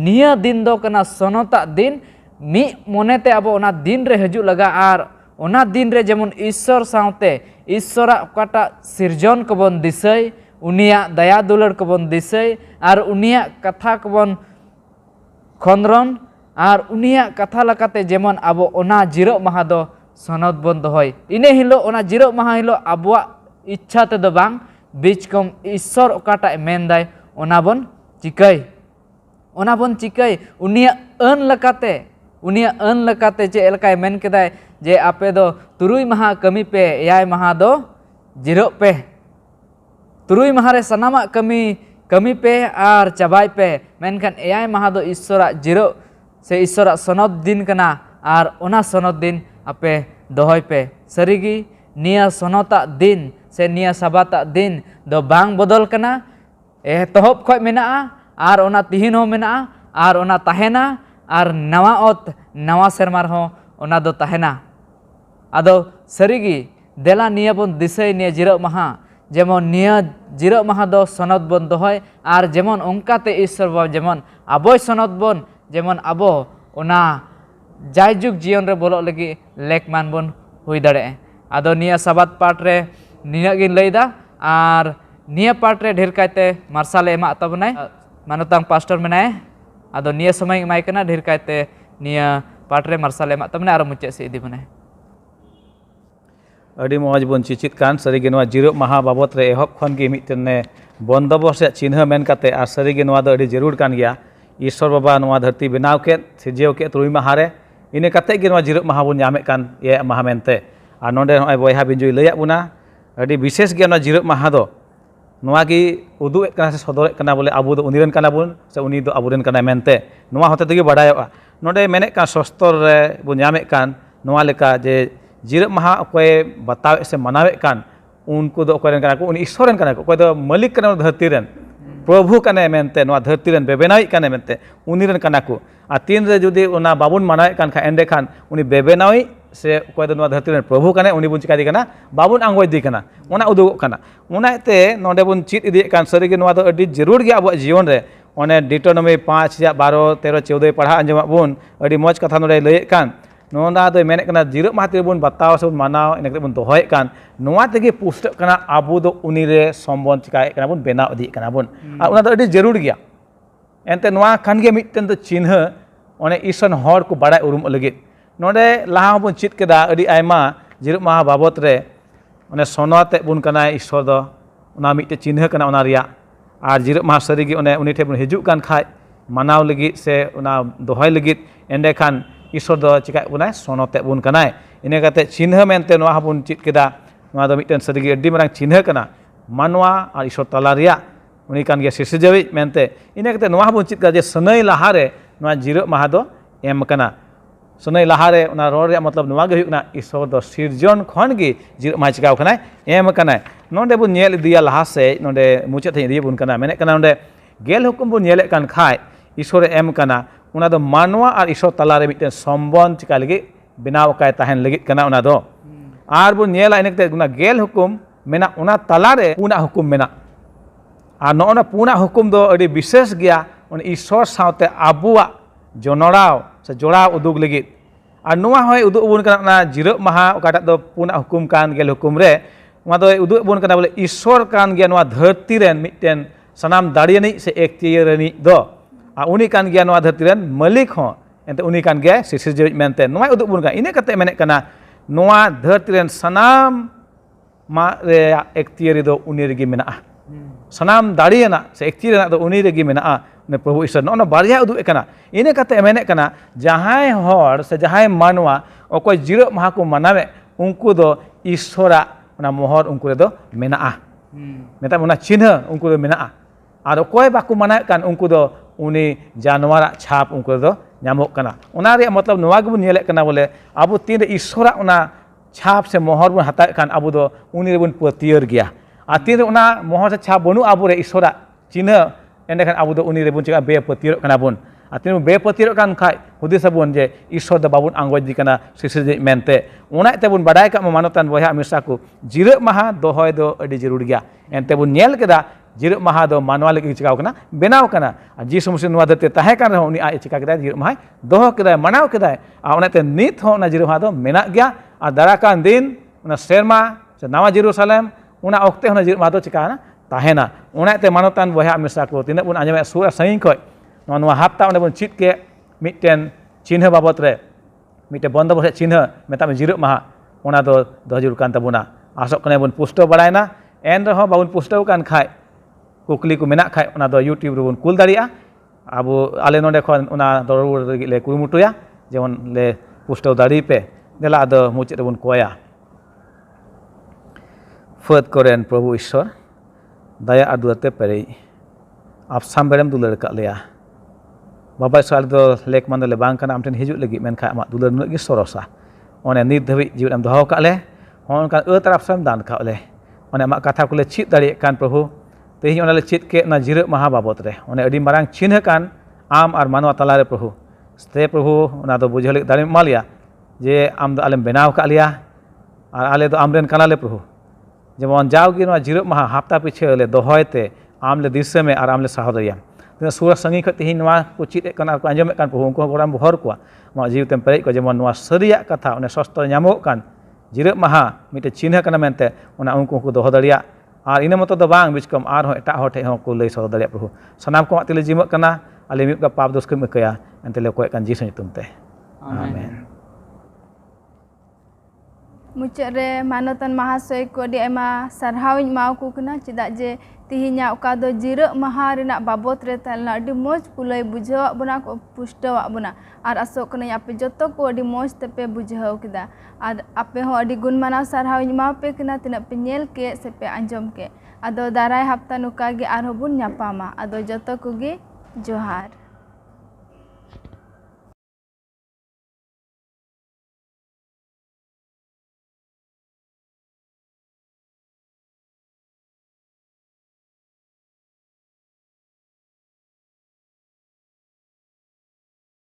निया दिन दो कना सनता दिन मी मोनेते आबो ओना दिन रे हजू लगा आर ओना दिन रे जेमन ईश्वर सावते ईश्वरा ओकाटा सिरजन कबन दिसय उनिया दया दुलर कबन दिसय आर उनिया कथा कबन खंद्रन आर उनिया कथा लकाते जेमन आबो ओना जिरो माहा दो सनद बन दोहय इने हिलो ओना जिरो माहा हिलो आबोआ इच्छा ते दो बांग बीच कम ईश्वर ओकाटा मेनदाय ओना बन चिकय उनिया अन लकाते चे एलकाय मेन केदाय जे आपे दो तुरुई माहा कमी पे एयाय माहा दो जिरो पे तुरुई माहा रे सनामा कमी पे आर चाबाय पे मेनखान एयाय माहा दो ईश्वरा जिरो से ईश्वरा सनद दिन कना आर ओना सनद दिन आपे दोहय पे सरीगी निया सनता दिन से निया साबाता दिन दो बांग बदल कना एतहब खय मेना आर ओना तिहिन हो मेना आर ओना ताहेना आर नवा ओत नवा सेरमार हो ओना दो ताहेना आदो सरीगी देला निया बन दिसय निया जिरो माहा जेमन निया जिरो माहा दो सनद बन दोहय आर जेमन ओंकाते ईश्वर बाब जेमन आबोय सनद बन जेमन आबो ओना जायजुग जीवन रे बोलो लगी लेकमान बन हुई दाड़े आदो निया साबात पाठ रे निया गिन लैदा आर निया पाठ रे ढेर कायते मार्शाल एमा तबनाय मानतांग पास्टर मेनाय आदो निया समय एमाय कना ढेर कायते निया पाठ रे मार्शाल एमा तबनाय आरो मुचे से इदी बनाय अड़ी मौज बन चिचित कान सरीगे नवा जिरो माहा बाबत रे एहब खन गे मिटने बंदोबस्त चिन्ह मेन काते आर सरीगे नवा दो अड़ी जरूर कान गया ईश्वर बाबा नवा धरती बनाव के सिरजेव के तुरुई माहा रे इने काते गे नवा जिरो माहा बन नामे कान ये माहा मेनते आर नोंडे नय बयहा बिंजुई लैया बुना अड़ी विशेष गे नवा जिरो माहा दो नवा की उदुग कना से सदर कना बोले आबो दो उनिरन कना बुन से उनी दो आबुरन कना मेनते नवा होते तेगे बाडायोआ नोंडे मेने का सस्तर रे बन नामे कान नवा लेका जे जिरो माहा अकोय बतावे से मनावे कान उनको दो अकोय कना को उनी ईश्वरन कना को अकोय दो मालिक कना धरती रेन प्रभु कने मेनते नवा धरती रेन बेबेनावी कने मेनते उनिरन कना को आ तीन रे जुदी ओना बाबुन मनावे कान खा एंडे खान उनी बेबेनावी से अकोय दो नवा धरती रेन प्रभु कने उनी बुन चिका दी कना बाबुन आंगोय दी कना ओना उदुगो कना ओनाते नोंडे बुन चित इदी कान सरीगे नवा दो अडी जरूर गे आबो जीवन रे ओने डिटोनॉमी 5 या 12 13 14 पढ़ा अंजमा बुन अडी मौज कथा नोंडे लैए कान नोंदा दो मेने कना जिरो माहते बुन बताव से मानाव इने बुन दोहय कान नोवा तेगे पुष्ट कना आबो दो उनी रे संबंध चिकाय कना बुन बेनाव दी कना बुन आ ओना दो अडी जरूर गया एनते नोवा खान गे मिटन दो चिन्ह ओने ईश्वर हर को बाडाय उरुम लगित नोंडे लाहा बुन चित केदा अडी आयमा जिरो माहा बाबत रे ओने सनवाते बुन कना ईश्वर दो ओना मिटे चिन्ह कना ओना रिया आर जिरो माहा सरीगे ओने उनी ठे बुन हिजुक कान खाय मानाव लगित से ओना दोहय लगित एंडे खान ईश्वर दो चिकाय बुनाय सनते बुन कनाय इने काते चिन्ह मेनते नोवा बुन चित केदा नोवा दो मिटन सरीगे अड्डी मारांग चिन्ह कना मानवा आर ईश्वर तला रिया उनी कान गे सिरजवी मेनते इने काते नोवा बुन चित का जे सनय लाहारे नोवा जिरो माहा दो एम कना सनय लाहारे ओना रोड रे मतलब नोवा गे हुयना ईश्वर दो सिरजन खन गे जिरो माहा चिकाव कनाय एम कनाय नोंडे बुन नेल दिया लाहा से नोंडे मुचाद थे इदी बुन कना मेने कना नोंडे गेल हुकुम बुन नेले कान खाय ईश्वर एम कना उना दो मानवा और ईश्वर तलारे मिटन संबंध चिका लगी बनाव काय ताहेन लगी कना उना दो आर बुन नेला इनकते उना गेल हुकुम मेना उना तलारे पुना हुकुम मेना आर नोना पुना हुकुम दो अडी विशेष गया उन ईश्वर सावते आबुआ जोनड़ाव से जोड़ाव उदुग लगी आर नोवा होय उदुग बुन कना ना जिरो माहा ओकाटा दो पुना हुकुम कान गेल हुकुम रे उना दो उदुग बुन कना बोले ईश्वर कान गया नोवा धरती रेन मिटन सनाम दाड़ियानी से एकतियरनी दो आ उनी कान गया नोवा धरती रेन मालिक हो एंते उनी कान गया सिरजवी मेनते नोवा उदुग बुन का इने कते मेने कना नोवा धरती रेन सनाम मा रे एकतियरी दो उनी रेगी मेना सनाम दाड़ियाना से एकतियरना दो उनी रेगी मेना ने प्रभु ईश्वर नोना बारिया उदुग कना इने कते मेने कना जहाय हर से जहाय मानवा अकोय जिरो माहा को मनावे उनको दो ईश्वरा ओना मोहर उनको रे दो मेना मेता ओना चिन्ह उनको दो मेना आर अकोय बाको मनावे कान उनको दो उनी जानवर छाप उनको दो नामो कना ओना रे मतलब नोवा गबुन नेले कना बोले आबो तीन रे ईश्वरा ओना छाप से मोहर बुन हता कान आबो दो उनी रे बुन पतियर गया आ तीन रे ओना मोहर से छाप बनु आबो रे ईश्वरा चिन्ह एंडेखान अब उनी रेबन चिका बेपतियो कना बुन आतिन बेपतियो कान खाय हुदिस बुन जे ईश्वर द बाबुन आंगोज दी कना सिसिजे मेनते उनाते बुन बाडाय का मानतान बया मिसा को जिरक माहा दोहय दो अडी जरूर गया एनते बुन नेल केदा जिरक माहा दो मानवा लगी चिकाव कना बेनाव कना जी समस्या नुवा दते ताहे कान रहो उनी आ चिका केदा जिरक माहा दोह केदा मनाव केदा आ उनाते नित हो ना जिरक माहा दो मेना गया आ दाराकान दिन उना सेरमा से नवा जेरूसलेम उना ओक्ते होना जिरक माहा दो चिका ना ताहेना उनाते मानतान बया मिसा को तिना बुन आंजमे सुर सही खय नवा हप्ता उन्हें चित के मिट्टन चिन्ह बाबत रे मिट्टे बंदोबस्त चिन्ह मेता में जिरक माहा उना दो दहजुर कान तबुना आसक कने बुन पुष्टो बड़ायना एन रहो बाबुन पुष्टो कान खाय कुकली को मेना खाय उना दो यूट्यूब रे बुन कुल दाड़िया अब आले नोडे खन उना दरउर ले कुरुमुटुया जेमन ले पुष्टो दाड़ी पे देला आदो मुचित रे बुन कोया फद करेन प्रभु ईश्वर दया आदुते पेरे आप सामबेरम दुलर का लिया बाबा साल दो लेक मंदले बांग कना आमठन हिजुग लगी मेनखा आमा दुलर नुग गी सरसा ओने नित धबि जीवन दहो काले होन का तरफ सम दान काले ओने आमा कथा कोले चित दाड़े कान प्रभु तेहि ओने ले चित के ना जिरक माहा बाबत रे ओने अडी मारांग चिन्ह कान आम और मानवा तला रे प्रभु स्ते प्रभु ओना दो बुझल दाड़े मालिया जे आम दो आलेम बेनाव का लिया और आले दो आमरेन कानाले प्रभु जेमन जावगी ना जिरक माहा हफ्ता पीछे ले दोहयते आमले दिसे में और आमले सहोदरिया सूर संगी खी को चीद को आंजमे प्रभु उनको गोड़ाम हर को जीवते पेरे को जेमन सारिया कथा उन्हें शस्त्र नामों जिरक माहा मिट्टे चिन्ह मेनते उनको को दोह दाड़िया और इन मत दो बांग बिचकम और एटा हर ठेन को लई सदर दाड़िया प्रभु सानाम को तेले जिमक कना आले मिद पाप दोष को इकाया एनते कोय कान जीसु ᱧᱩᱛᱩᱢᱛᱮ आमेन मुचाद रे मानतन महाशय को अडी आयमा सारहाव माव को कना चेदा जे तिहिना ओका दो जिरक माहा रेना बाबत रे तलना अडी मोज कुलय बुझाव बना को पुष्टव बना और आसो कने आपे जतो को अडी मोज तेपे बुझाव केदा और आपे हो अडी गुण मानाव सारहाव माव पे कना तिना पे नेल के से पे आंजम के आदो दाराय हफ्ता नुका गे आरो बुन ᱧᱟᱯᱟᱢᱟ आदो जतो को गे जोहार।